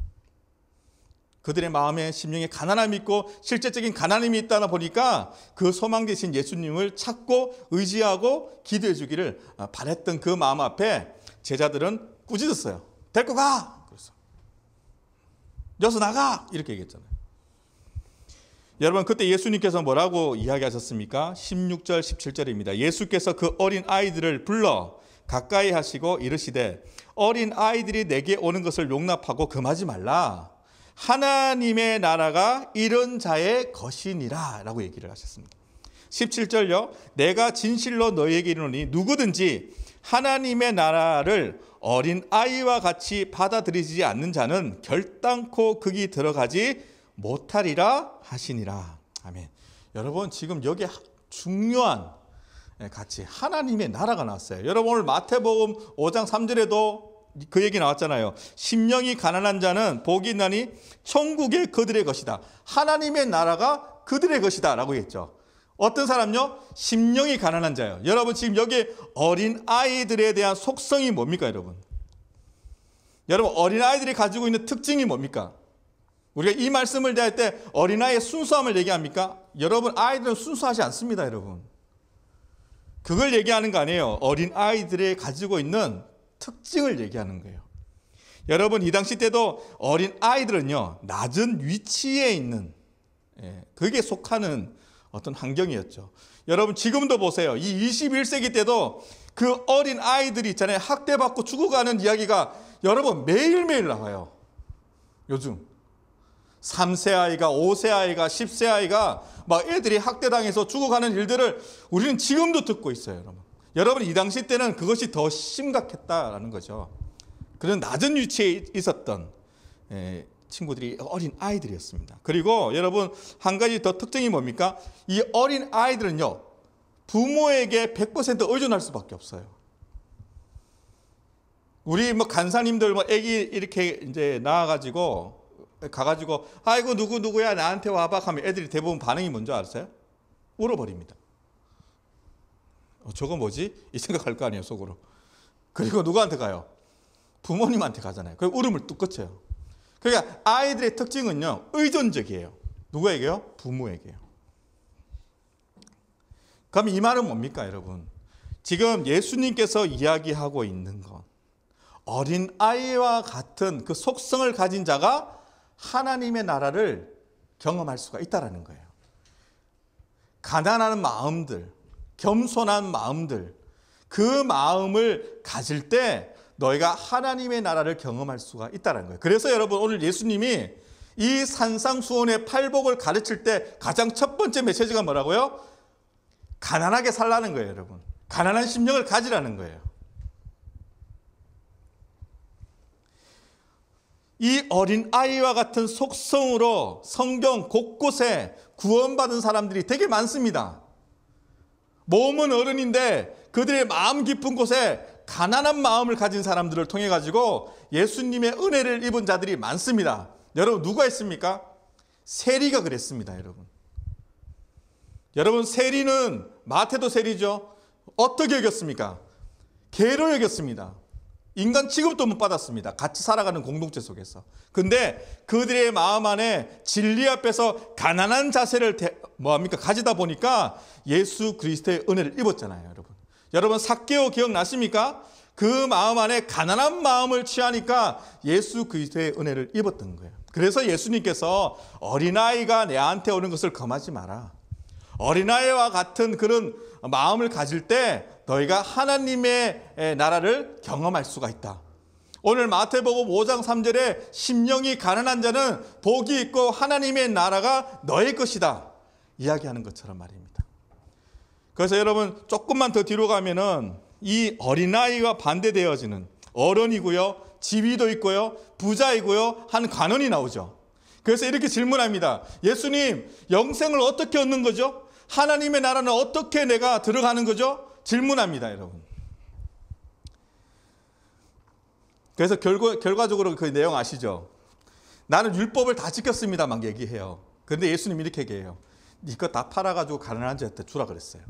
그들의 마음에, 심령에 가난함이 있고 실제적인 가난함이 있다 보니까 그 소망 되신 예수님을 찾고 의지하고 기도해 주기를 바랬던 그 마음 앞에 제자들은 꾸짖었어요. 데리고 가! 그래서 여기서 나가! 이렇게 얘기했잖아요. 여러분, 그때 예수님께서 뭐라고 이야기하셨습니까? 16절 17절입니다. 예수께서 그 어린 아이들을 불러 가까이 하시고 이르시되 어린 아이들이 내게 오는 것을 용납하고 금하지 말라. 하나님의 나라가 이런 자의 것이니라 라고 얘기를 하셨습니다. 17절요. 내가 진실로 너희에게 이르노니 누구든지 하나님의 나라를 어린 아이와 같이 받아들이지 않는 자는 결단코 거기 들어가지 못하리라 하시니라. 아멘. 여러분, 지금 여기에 중요한 같이 하나님의 나라가 나왔어요. 여러분, 오늘 마태복음 5장 3절에도 그 얘기 나왔잖아요. 심령이 가난한 자는 복이 있나니 천국이 그들의 것이다. 하나님의 나라가 그들의 것이다 라고 했죠. 어떤 사람요? 심령이 가난한 자예요. 여러분, 지금 여기에 어린 아이들에 대한 속성이 뭡니까, 여러분? 여러분, 어린 아이들이 가지고 있는 특징이 뭡니까? 우리가 이 말씀을 대할 때 어린아이의 순수함을 얘기합니까? 여러분, 아이들은 순수하지 않습니다, 여러분. 그걸 얘기하는 거 아니에요. 어린 아이들이 가지고 있는 특징을 얘기하는 거예요. 여러분 이 당시 때도 어린 아이들은요 낮은 위치에 있는 그게 속하는 어떤 환경이었죠. 여러분 지금도 보세요. 이 21세기 때도 그 어린 아이들이 있잖아요. 학대받고 죽어가는 이야기가 여러분 매일매일 나와요. 요즘 3세 아이가 5세 아이가 10세 아이가 막 애들이 학대당해서 죽어가는 일들을 우리는 지금도 듣고 있어요. 여러분 이 당시 때는 그것이 더 심각했다라는 거죠. 그런 낮은 위치에 있었던 친구들이 어린 아이들이었습니다. 그리고 여러분 한 가지 더 특징이 뭡니까? 이 어린 아이들은요 부모에게 100% 의존할 수밖에 없어요. 우리 뭐 간사님들 뭐 아기 이렇게 이제 낳아가지고 가가지고 아이고 누구야 나한테 와봐 하면 애들이 대부분 반응이 뭔지 아세요? 울어버립니다. 저거 뭐지? 이 생각할 거 아니에요 속으로. 그리고 누구한테 가요? 부모님한테 가잖아요. 그 울음을 뚝 그쳐요. 그러니까 아이들의 특징은요 의존적이에요. 누구에게요? 부모에게요. 그럼 이 말은 뭡니까 여러분? 지금 예수님께서 이야기하고 있는 건 어린 아이와 같은 그 속성을 가진 자가 하나님의 나라를 경험할 수가 있다는 거예요. 가난한 마음들, 겸손한 마음들, 그 마음을 가질 때 너희가 하나님의 나라를 경험할 수가 있다는 거예요. 그래서 여러분 오늘 예수님이 이 산상수훈의 팔복을 가르칠 때 가장 첫 번째 메시지가 뭐라고요? 가난하게 살라는 거예요, 여러분. 가난한 심령을 가지라는 거예요. 이 어린 아이와 같은 속성으로 성경 곳곳에 구원받은 사람들이 되게 많습니다. 몸은 어른인데 그들의 마음 깊은 곳에 가난한 마음을 가진 사람들을 통해 가지고 예수님의 은혜를 입은 자들이 많습니다. 여러분 누가 있습니까? 세리가 그랬습니다, 여러분. 여러분 세리는 마태도 세리죠. 어떻게 여겼습니까? 개로 여겼습니다. 인간 취급도 못 받았습니다. 같이 살아가는 공동체 속에서. 근데 그들의 마음 안에 진리 앞에서 가난한 자세를 가지다 보니까 예수 그리스도의 은혜를 입었잖아요, 여러분. 여러분 삭개오 기억나십니까? 그 마음 안에 가난한 마음을 취하니까 예수 그리스도의 은혜를 입었던 거예요. 그래서 예수님께서 어린아이가 내한테 오는 것을 금하지 마라. 어린아이와 같은 그런 마음을 가질 때 너희가 하나님의 나라를 경험할 수가 있다. 오늘 마태복음 5장 3절에 심령이 가난한 자는 복이 있고 하나님의 나라가 너희 것이다 이야기하는 것처럼 말입니다. 그래서 여러분 조금만 더 뒤로 가면은 이 어린아이와 반대되어지는 어른이고요, 지위도 있고요, 부자이고요 한 관원이 나오죠. 그래서 이렇게 질문합니다. 예수님, 영생을 어떻게 얻는 거죠? 하나님의 나라는 어떻게 내가 들어가는 거죠? 질문합니다, 여러분. 그래서 결과적으로 그 내용 아시죠? 나는 율법을 다 지켰습니다 막 얘기해요. 그런데 예수님 이렇게 얘기해요. 이거 다 팔아가지고 가난한 자한테 주라 그랬어요.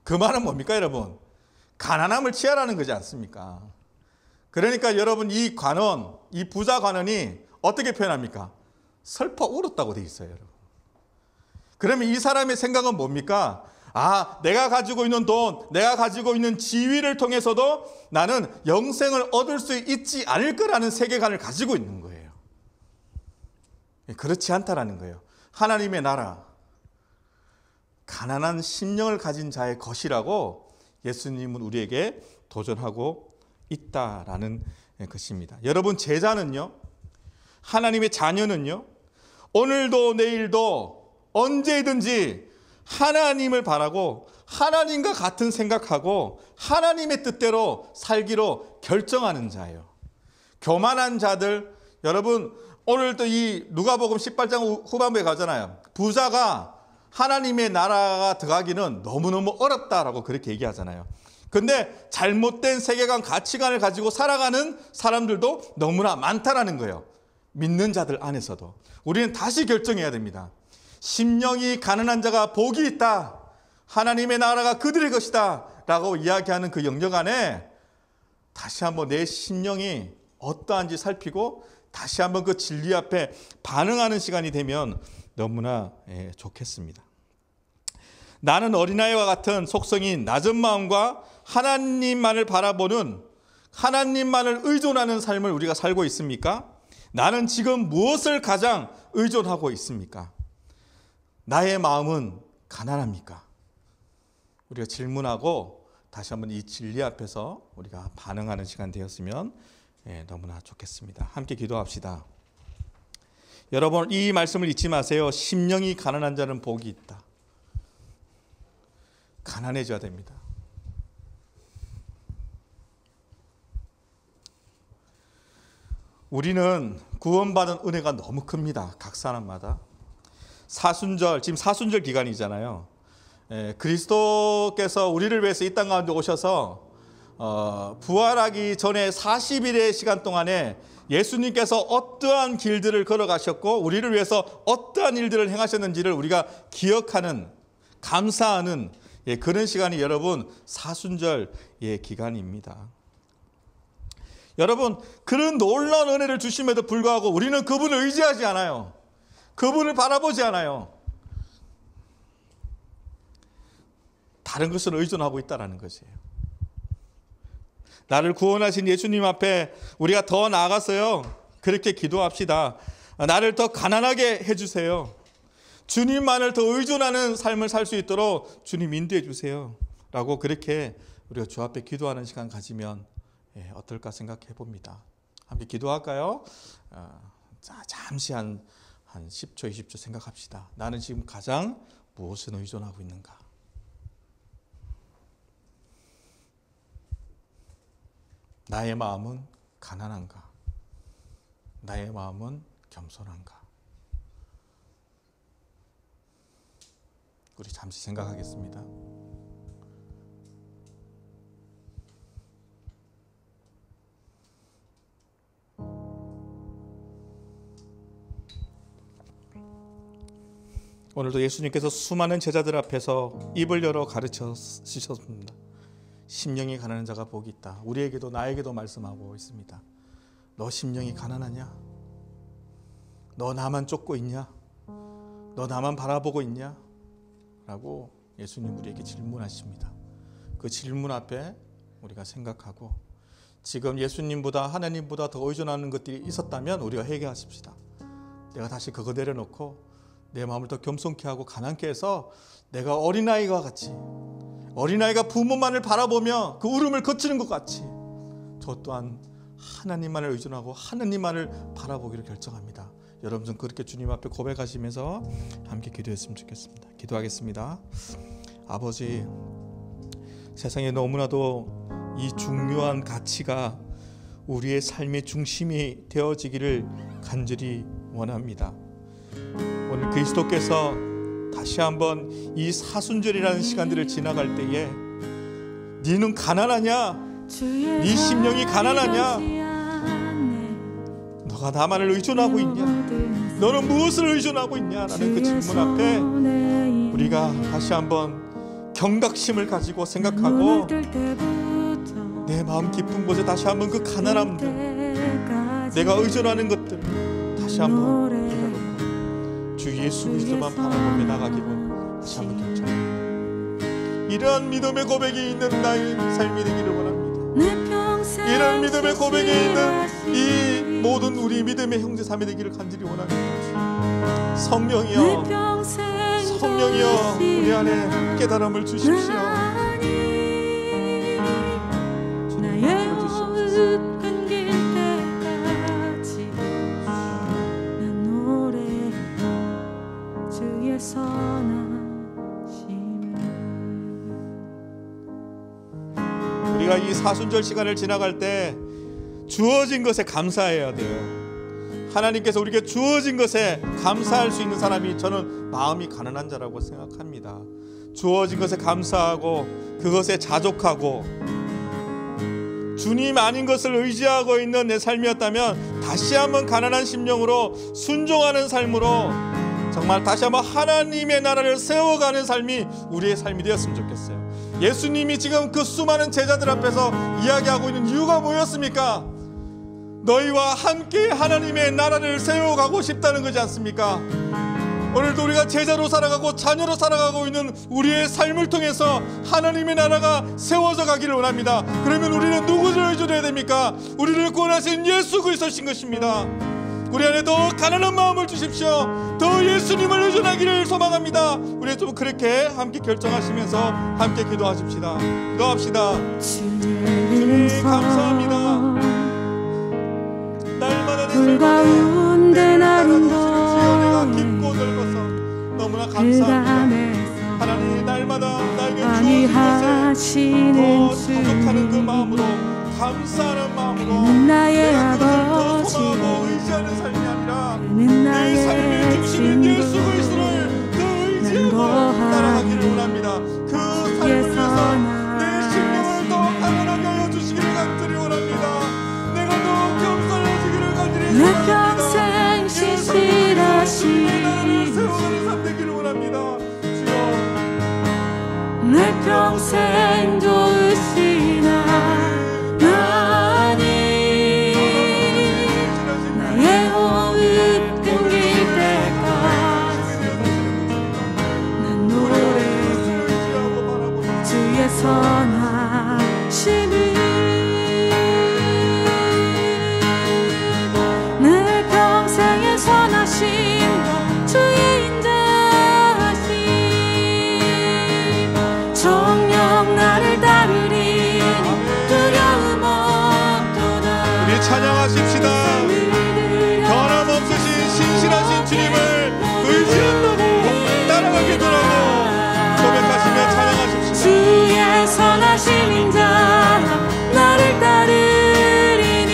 그 말은 뭡니까 여러분? 가난함을 취하라는 거지 않습니까? 그러니까 여러분 이 관원, 이 부자 관원이 어떻게 표현합니까? 슬퍼 울었다고 돼 있어요, 여러분. 그러면 이 사람의 생각은 뭡니까? 아, 내가 가지고 있는 돈, 내가 가지고 있는 지위를 통해서도 나는 영생을 얻을 수 있지 않을 거라는 세계관을 가지고 있는 거예요. 그렇지 않다라는 거예요. 하나님의 나라, 가난한 심령을 가진 자의 것이라고 예수님은 우리에게 도전하고 있다라는 것입니다. 여러분 제자는요, 하나님의 자녀는요, 오늘도 내일도 언제든지 하나님을 바라고 하나님과 같은 생각하고 하나님의 뜻대로 살기로 결정하는 자예요. 교만한 자들, 여러분 오늘도 이 누가복음 18장 후반부에 가잖아요. 부자가 하나님의 나라가 들어가기는 너무너무 어렵다라고 그렇게 얘기하잖아요. 근데 잘못된 세계관, 가치관을 가지고 살아가는 사람들도 너무나 많다라는 거예요. 믿는 자들 안에서도. 우리는 다시 결정해야 됩니다. 심령이 가난한 자가 복이 있다. 하나님의 나라가 그들의 것이다. 라고 이야기하는 그 영역 안에 다시 한번 내 심령이 어떠한지 살피고 다시 한번 그 진리 앞에 반응하는 시간이 되면 너무나 좋겠습니다. 나는 어린아이와 같은 속성인 낮은 마음과 하나님만을 바라보는 하나님만을 의존하는 삶을 우리가 살고 있습니까? 나는 지금 무엇을 가장 의존하고 있습니까? 나의 마음은 가난합니까? 우리가 질문하고 다시 한번 이 진리 앞에서 우리가 반응하는 시간 되었으면 너무나 좋겠습니다. 함께 기도합시다. 여러분, 이 말씀을 잊지 마세요. 심령이 가난한 자는 복이 있다. 가난해져야 됩니다. 우리는 구원받은 은혜가 너무 큽니다. 각 사람마다. 사순절, 지금 사순절 기간이잖아요. 그리스도께서 우리를 위해서 이 땅 가운데 오셔서 부활하기 전에 40일의 시간 동안에 예수님께서 어떠한 길들을 걸어가셨고 우리를 위해서 어떠한 일들을 행하셨는지를 우리가 기억하는, 감사하는 그런 시간이 여러분 사순절의 기간입니다. 여러분, 그런 놀라운 은혜를 주심에도 불구하고 우리는 그분을 의지하지 않아요. 그분을 바라보지 않아요. 다른 것을 의존하고 있다는 것이에요. 나를 구원하신 예수님 앞에 우리가 더 나아가서요, 그렇게 기도합시다. 나를 더 가난하게 해주세요. 주님만을 더 의존하는 삶을 살 수 있도록 주님 인도해 주세요 라고 그렇게 우리가 주 앞에 기도하는 시간 가지면 어떨까 생각해 봅니다. 함께 기도할까요? 잠시 한 10초, 20초 생각합시다. 나는 지금 가장 무엇을 의존하고 있는가? 나의 마음은 가난한가? 나의 마음은 겸손한가? 우리 잠시 생각하겠습니다. 오늘도 예수님께서 수많은 제자들 앞에서 입을 열어 가르쳐 주셨습니다. 심령이 가난한 자가 복이 있다. 우리에게도 나에게도 말씀하고 있습니다. 너 심령이 가난하냐? 너 나만 쫓고 있냐? 너 나만 바라보고 있냐? 라고 예수님 우리에게 질문하십니다. 그 질문 앞에 우리가 생각하고 지금 예수님보다 하나님보다 더 의존하는 것들이 있었다면 우리가 회개하십시다. 내가 다시 그거 내려놓고 내 마음을 더 겸손케 하고 가난케 해서 내가 어린아이가 같이, 어린아이가 부모만을 바라보며 그 울음을 거치는 것 같이 저 또한 하나님만을 의존하고 하나님만을 바라보기로 결정합니다. 여러분 좀 그렇게 주님 앞에 고백하시면서 함께 기도했으면 좋겠습니다. 기도하겠습니다. 아버지, 세상에 너무나도 이 중요한 가치가 우리의 삶의 중심이 되어지기를 간절히 원합니다. 오늘 그리스도께서 다시 한번 이 사순절이라는 시간들을 지나갈 때에 너는 가난하냐? 네 심령이 가난하냐? 너가 나만을 의존하고 있냐? 너는 무엇을 의존하고 있냐? 라는 그 질문 앞에 우리가 다시 한번 경각심을 가지고 생각하고 내 마음 깊은 곳에 다시 한번 그 가난함들, 내가 의존하는 것들 다시 한번 내려놓고 주 예수 그리스도만 바라보며 나가기로 다시 한번 결정합니다. 이러한 믿음의 고백이 있는 나의 삶이 되기를 원합니다. 이런 믿음의 고백이 있는 이 모든 우리 믿음의 형제자매 되기를 간절히 원합니다. 성령이여, 성령이여, 우리 안에 깨달음을 주십시오. 주님 주시옵소서. 우리가 이 사순절 시간을 지나갈 때 주어진 것에 감사해야 돼요. 하나님께서 우리에게 주어진 것에 감사할 수 있는 사람이 저는 마음이 가난한 자라고 생각합니다. 주어진 것에 감사하고 그것에 자족하고 주님 아닌 것을 의지하고 있는 내 삶이었다면 다시 한번 가난한 심령으로 순종하는 삶으로 정말 다시 한번 하나님의 나라를 세워가는 삶이 우리의 삶이 되었으면 좋겠어요. 예수님이 지금 그 수많은 제자들 앞에서 이야기하고 있는 이유가 뭐였습니까? 너희와 함께 하나님의 나라를 세워가고 싶다는 거지 않습니까? 오늘도 우리가 제자로 살아가고 자녀로 살아가고 있는 우리의 삶을 통해서 하나님의 나라가 세워져 가기를 원합니다. 그러면 우리는 누구를 의존해야 됩니까? 우리를 구원하신 예수 그리스도신 것입니다. 우리 안에 더 가난한 마음을 주십시오. 더 예수님을 의존하기를 소망합니다. 우리 좀 그렇게 함께 결정하시면서 함께 기도하십시다. 기도합시다. 주님 감사합니다. 날마다 내 불가운데 나는 지연이가 깊고 넓어서 너무나 감사합니다. 하나님 날마다 나에게 주어진 것에 더 자족하는 그 마음으로 감사하는 마음으로 나의 더 아버지 소망하고 의지하는 삶이 아니라 그는 내 삶의 나의 중심인 예수 친구 그리스도를 더 의지하고 따라가기를 원합니다. 그 삶을 위해서 내 심령을 더 강건하게 하여 주시기를 간절히 원합니다. 내가 더 겸손해지기를 간절히 내 원합니다. 평생 신실하신 내 나라를 세워가는 삶 되기를 원합니다. 주여 내 평생 도우시나 나니 나의 호흡 끊길 때까지 난 노래해 주의 선하심을 내 평생의 선하심과 주의 인자하심 정녕 나를 따르리니 두려움 없도다. 우리 찬양하십시다. 변함없으신 신실하신 주님을 의지한다고 따라가게 되라고 고백하시며 찬양하십시다. 주의 선하심 인자 나를 따르리니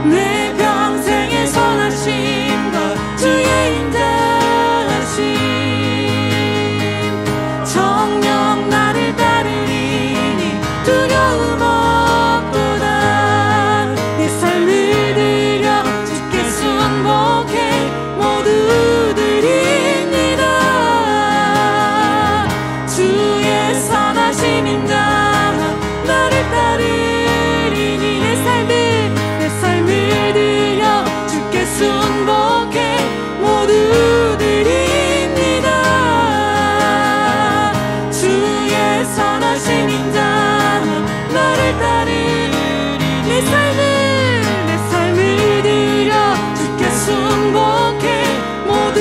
내 평생의 선하심과 주의 인자하심 정녕 나를 따르리니 두려움 없도다. 내 삶을 들여 주께 순복해 모두 드립니다. 주의 선하심 인자 나를 따르리니 내 삶을 들여 주께 순복해 모두 드립니다. 주의 선하심 인자 나를 따르리니 내 삶을 들여 주께 순복해 모두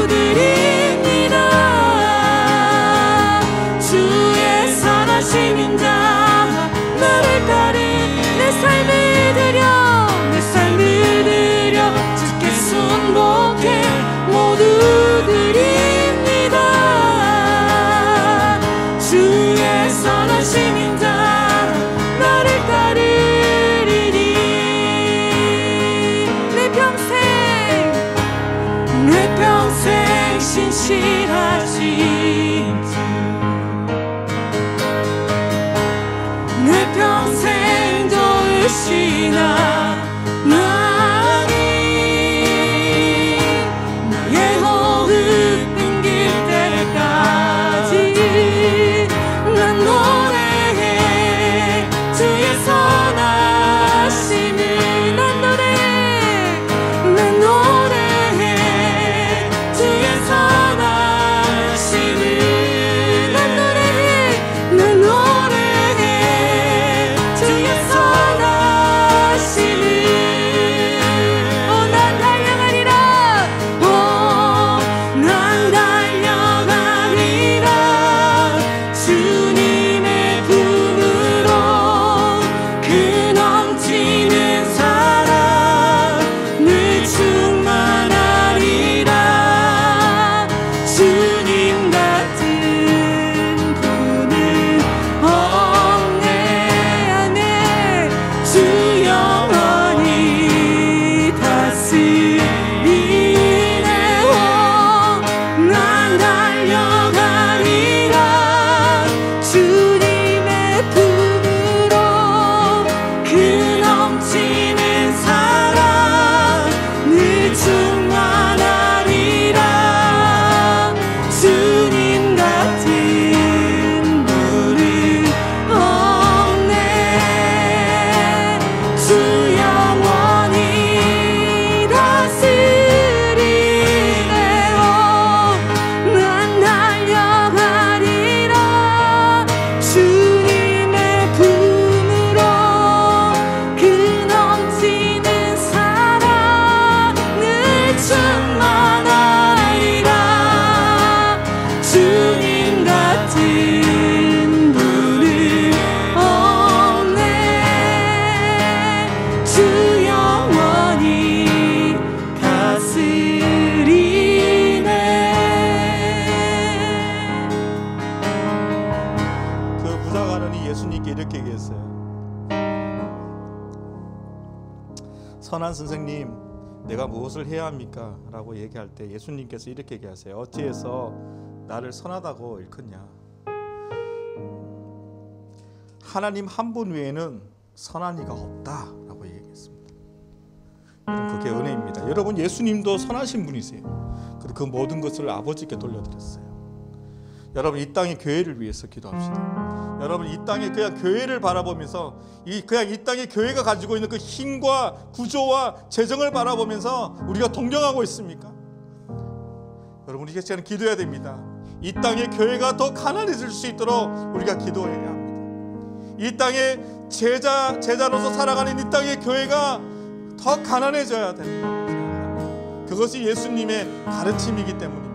드립니다. 주의 선하심 인자 나를 따르리니 내 삶을 들여 주께 순복해 모두 드립니다. 주의 선하심 인자 나를 따르리니 내 평생 신실하신 주 내 평생 도우시나 나니 나의 호흡 끊길 때까지 난 노래해 주의 선하심을 난 노래해 주의 선하심을 선한 선생님, 내가 무엇을 해야 합니까? 라고 얘기할 때 예수님께서 이렇게 얘기하세요. 어찌해서 나를 선하다고 일컫냐? 하나님 한 분 외에는 선한 이가 없다라고 얘기했습니다. 여러분, 그게 은혜입니다. 여러분, 예수님도 선하신 분이세요. 그리고 그 모든 것을 아버지께 돌려드렸어요. 여러분, 이 땅의 교회를 위해서 기도합시다. 여러분, 이 땅에 그냥 교회를 바라보면서 그냥 이 땅의 교회가 가지고 있는 그 힘과 구조와 재정을 바라보면서 우리가 동경하고 있습니까? 여러분, 우리가 지금 기도해야 됩니다. 이 땅의 교회가 더 가난해질 수 있도록 우리가 기도해야 합니다. 이 땅의 제자로서 살아가는 이 땅의 교회가 더 가난해져야 됩니다. 그것이 예수님의 가르침이기 때문입니다.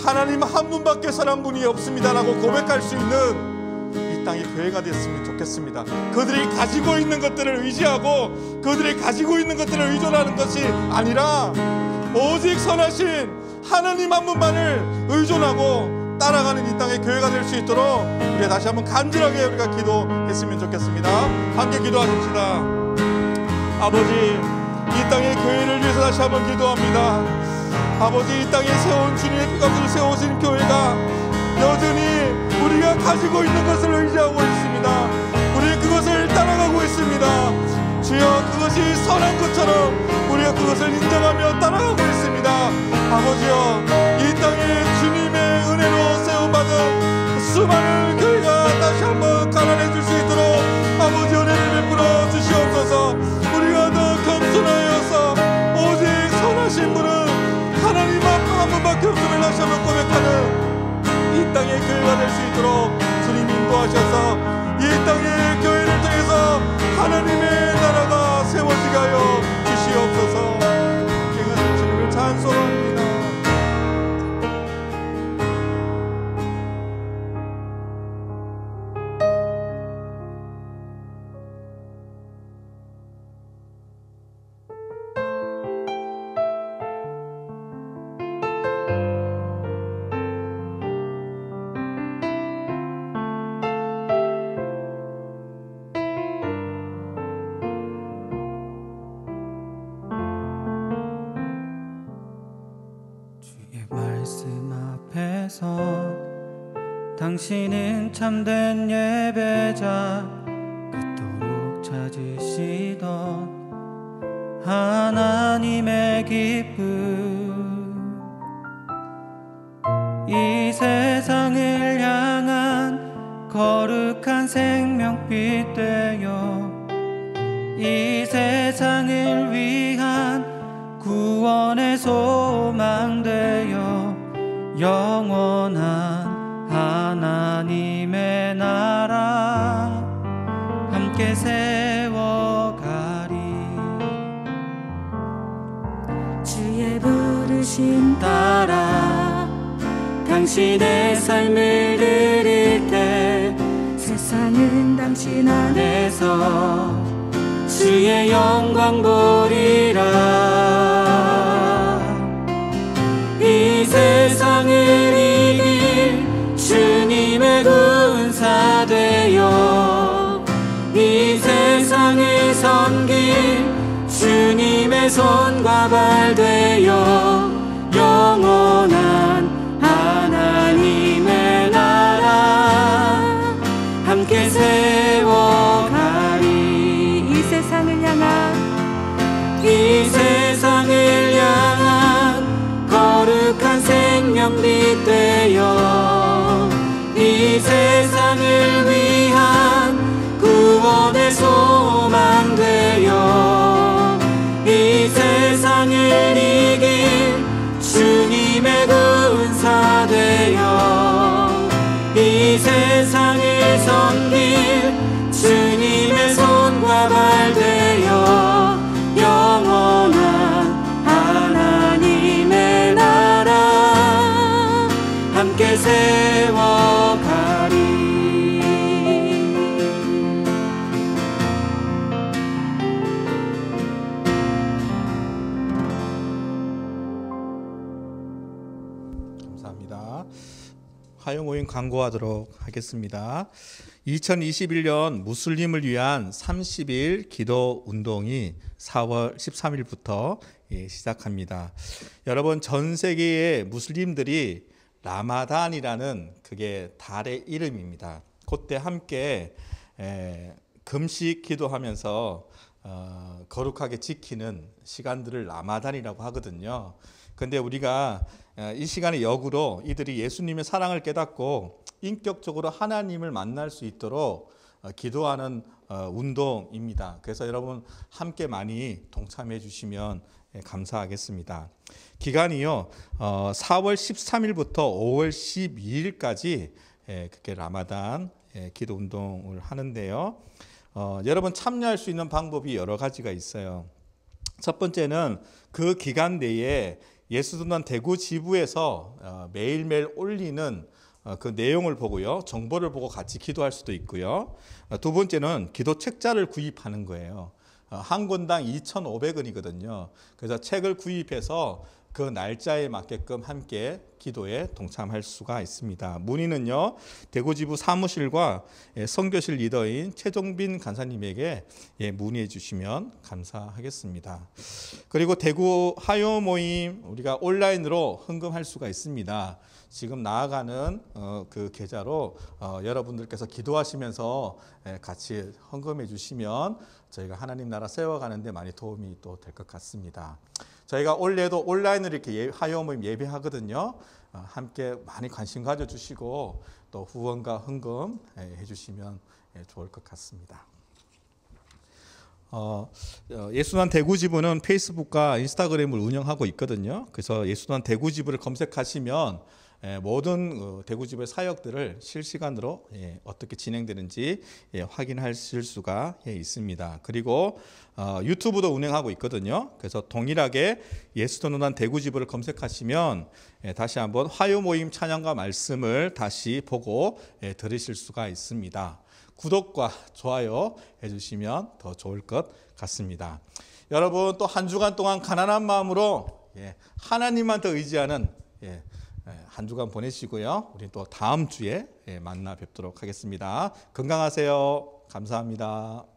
하나님 한 분밖에 선한 분이 없습니다라고 고백할 수 있는 이 땅의 교회가 됐으면 좋겠습니다. 그들이 가지고 있는 것들을 의지하고 그들이 가지고 있는 것들을 의존하는 것이 아니라 오직 선하신 하나님 한 분만을 의존하고 따라가는 이 땅의 교회가 될 수 있도록 우리가 다시 한번 간절하게 우리가 기도했으면 좋겠습니다. 함께 기도하십시다. 아버지, 이 땅의 교회를 위해서 다시 한번 기도합니다. 아버지, 이 땅에 세운 주님의 피값을 세우신 교회가 여전히 우리가 가지고 있는 것을 의지하고 있습니다. 우리 그것을 따라가고 있습니다. 주여, 그것이 선한 것처럼 우리가 그것을 인정하며 따라가고 있습니다. 아버지여, 이 땅에 주님의 은혜로 세움받은 수많은 교회가 다시 한번 가난해질 수 있도록 아버지 은혜를 베풀어 주시옵소서. 우리가 더 겸손하여서 오직 선하신 분은 하나님 한 분밖에 없음을 다시 한번 고백하는 이 땅의 교회가 될 수 있도록 주님 인도하셔서 이 땅의 교회를 통해서 하나님의 나라가 세워지게 하여 주시옵소서. 행하신 주님을 찬송합니다. 당신은 참된 예배자, 그토록 찾으시던 하나님의 기쁨. 이 세상을 향한 거룩한 생명빛 되어 이 세상을 위한 구원의 소망 되어 영원한 하나님의 나라 함께 세워가리. 주의 부르심 따라 당신의 삶을 드릴 때 세상은 당신 안에서 주의 영광 보리라. 이 세상을 이길 주님의 군사 되어 이 세상을 섬길 주님의 손과 발 되어 영원한 하나님의 나라 함께 세워가리. 이 세상을 향한 거룩한 생명빛 되어 이 세상을 위한 구원의 소망 되어 이 세상을 이길 화요 모임 광고하도록 하겠습니다. 2021년 무슬림을 위한 30일 기도 운동이 4월 13일부터 시작합니다. 여러분, 전 세계의 무슬림들이 라마단이라는 그게 달의 이름입니다. 그때 함께 금식 기도하면서 거룩하게 지키는 시간들을 라마단이라고 하거든요. 근데 우리가 이 시간에 역으로 이들이 예수님의 사랑을 깨닫고 인격적으로 하나님을 만날 수 있도록 기도하는 운동입니다. 그래서 여러분 함께 많이 동참해 주시면 감사하겠습니다. 기간이요 4월 13일부터 5월 12일까지 그렇게 라마단 기도 운동을 하는데요. 여러분 참여할 수 있는 방법이 여러 가지가 있어요. 첫 번째는 그 기간 내에 예수도단 대구 지부에서 매일매일 올리는 그 내용을 보고요, 정보를 보고 같이 기도할 수도 있고요. 두 번째는 기도 책자를 구입하는 거예요. 한 권당 2,500원이거든요. 그래서 책을 구입해서 그 날짜에 맞게끔 함께 기도에 동참할 수가 있습니다. 문의는요, 대구지부 사무실과 선교실 리더인 최종빈 간사님에게 문의해 주시면 감사하겠습니다. 그리고 대구 화요 모임 우리가 온라인으로 헌금할 수가 있습니다. 지금 나아가는 그 계좌로 여러분들께서 기도하시면서 같이 헌금해 주시면 저희가 하나님 나라 세워가는 데 많이 도움이 또 될 것 같습니다. 저희가 올해도 온라인으로 이렇게 화요 모임 예배하거든요. 함께 많이 관심 가져주시고 또 후원과 헌금 해주시면 좋을 것 같습니다. 예수단 대구지부는 페이스북과 인스타그램을 운영하고 있거든요. 그래서 예수단 대구지부를 검색하시면 모든 대구지부의 사역들을 실시간으로 어떻게 진행되는지 확인하실 수가 있습니다. 그리고 유튜브도 운영하고 있거든요. 그래서 동일하게 예수도단 대구지부를 검색하시면 다시 한번 화요 모임 찬양과 말씀을 다시 보고 들으실 수가 있습니다. 구독과 좋아요 해주시면 더 좋을 것 같습니다. 여러분, 또 한 주간 동안 가난한 마음으로 하나님만 더 의지하는 한 주간 보내시고요. 우리 또 다음 주에 만나 뵙도록 하겠습니다. 건강하세요. 감사합니다.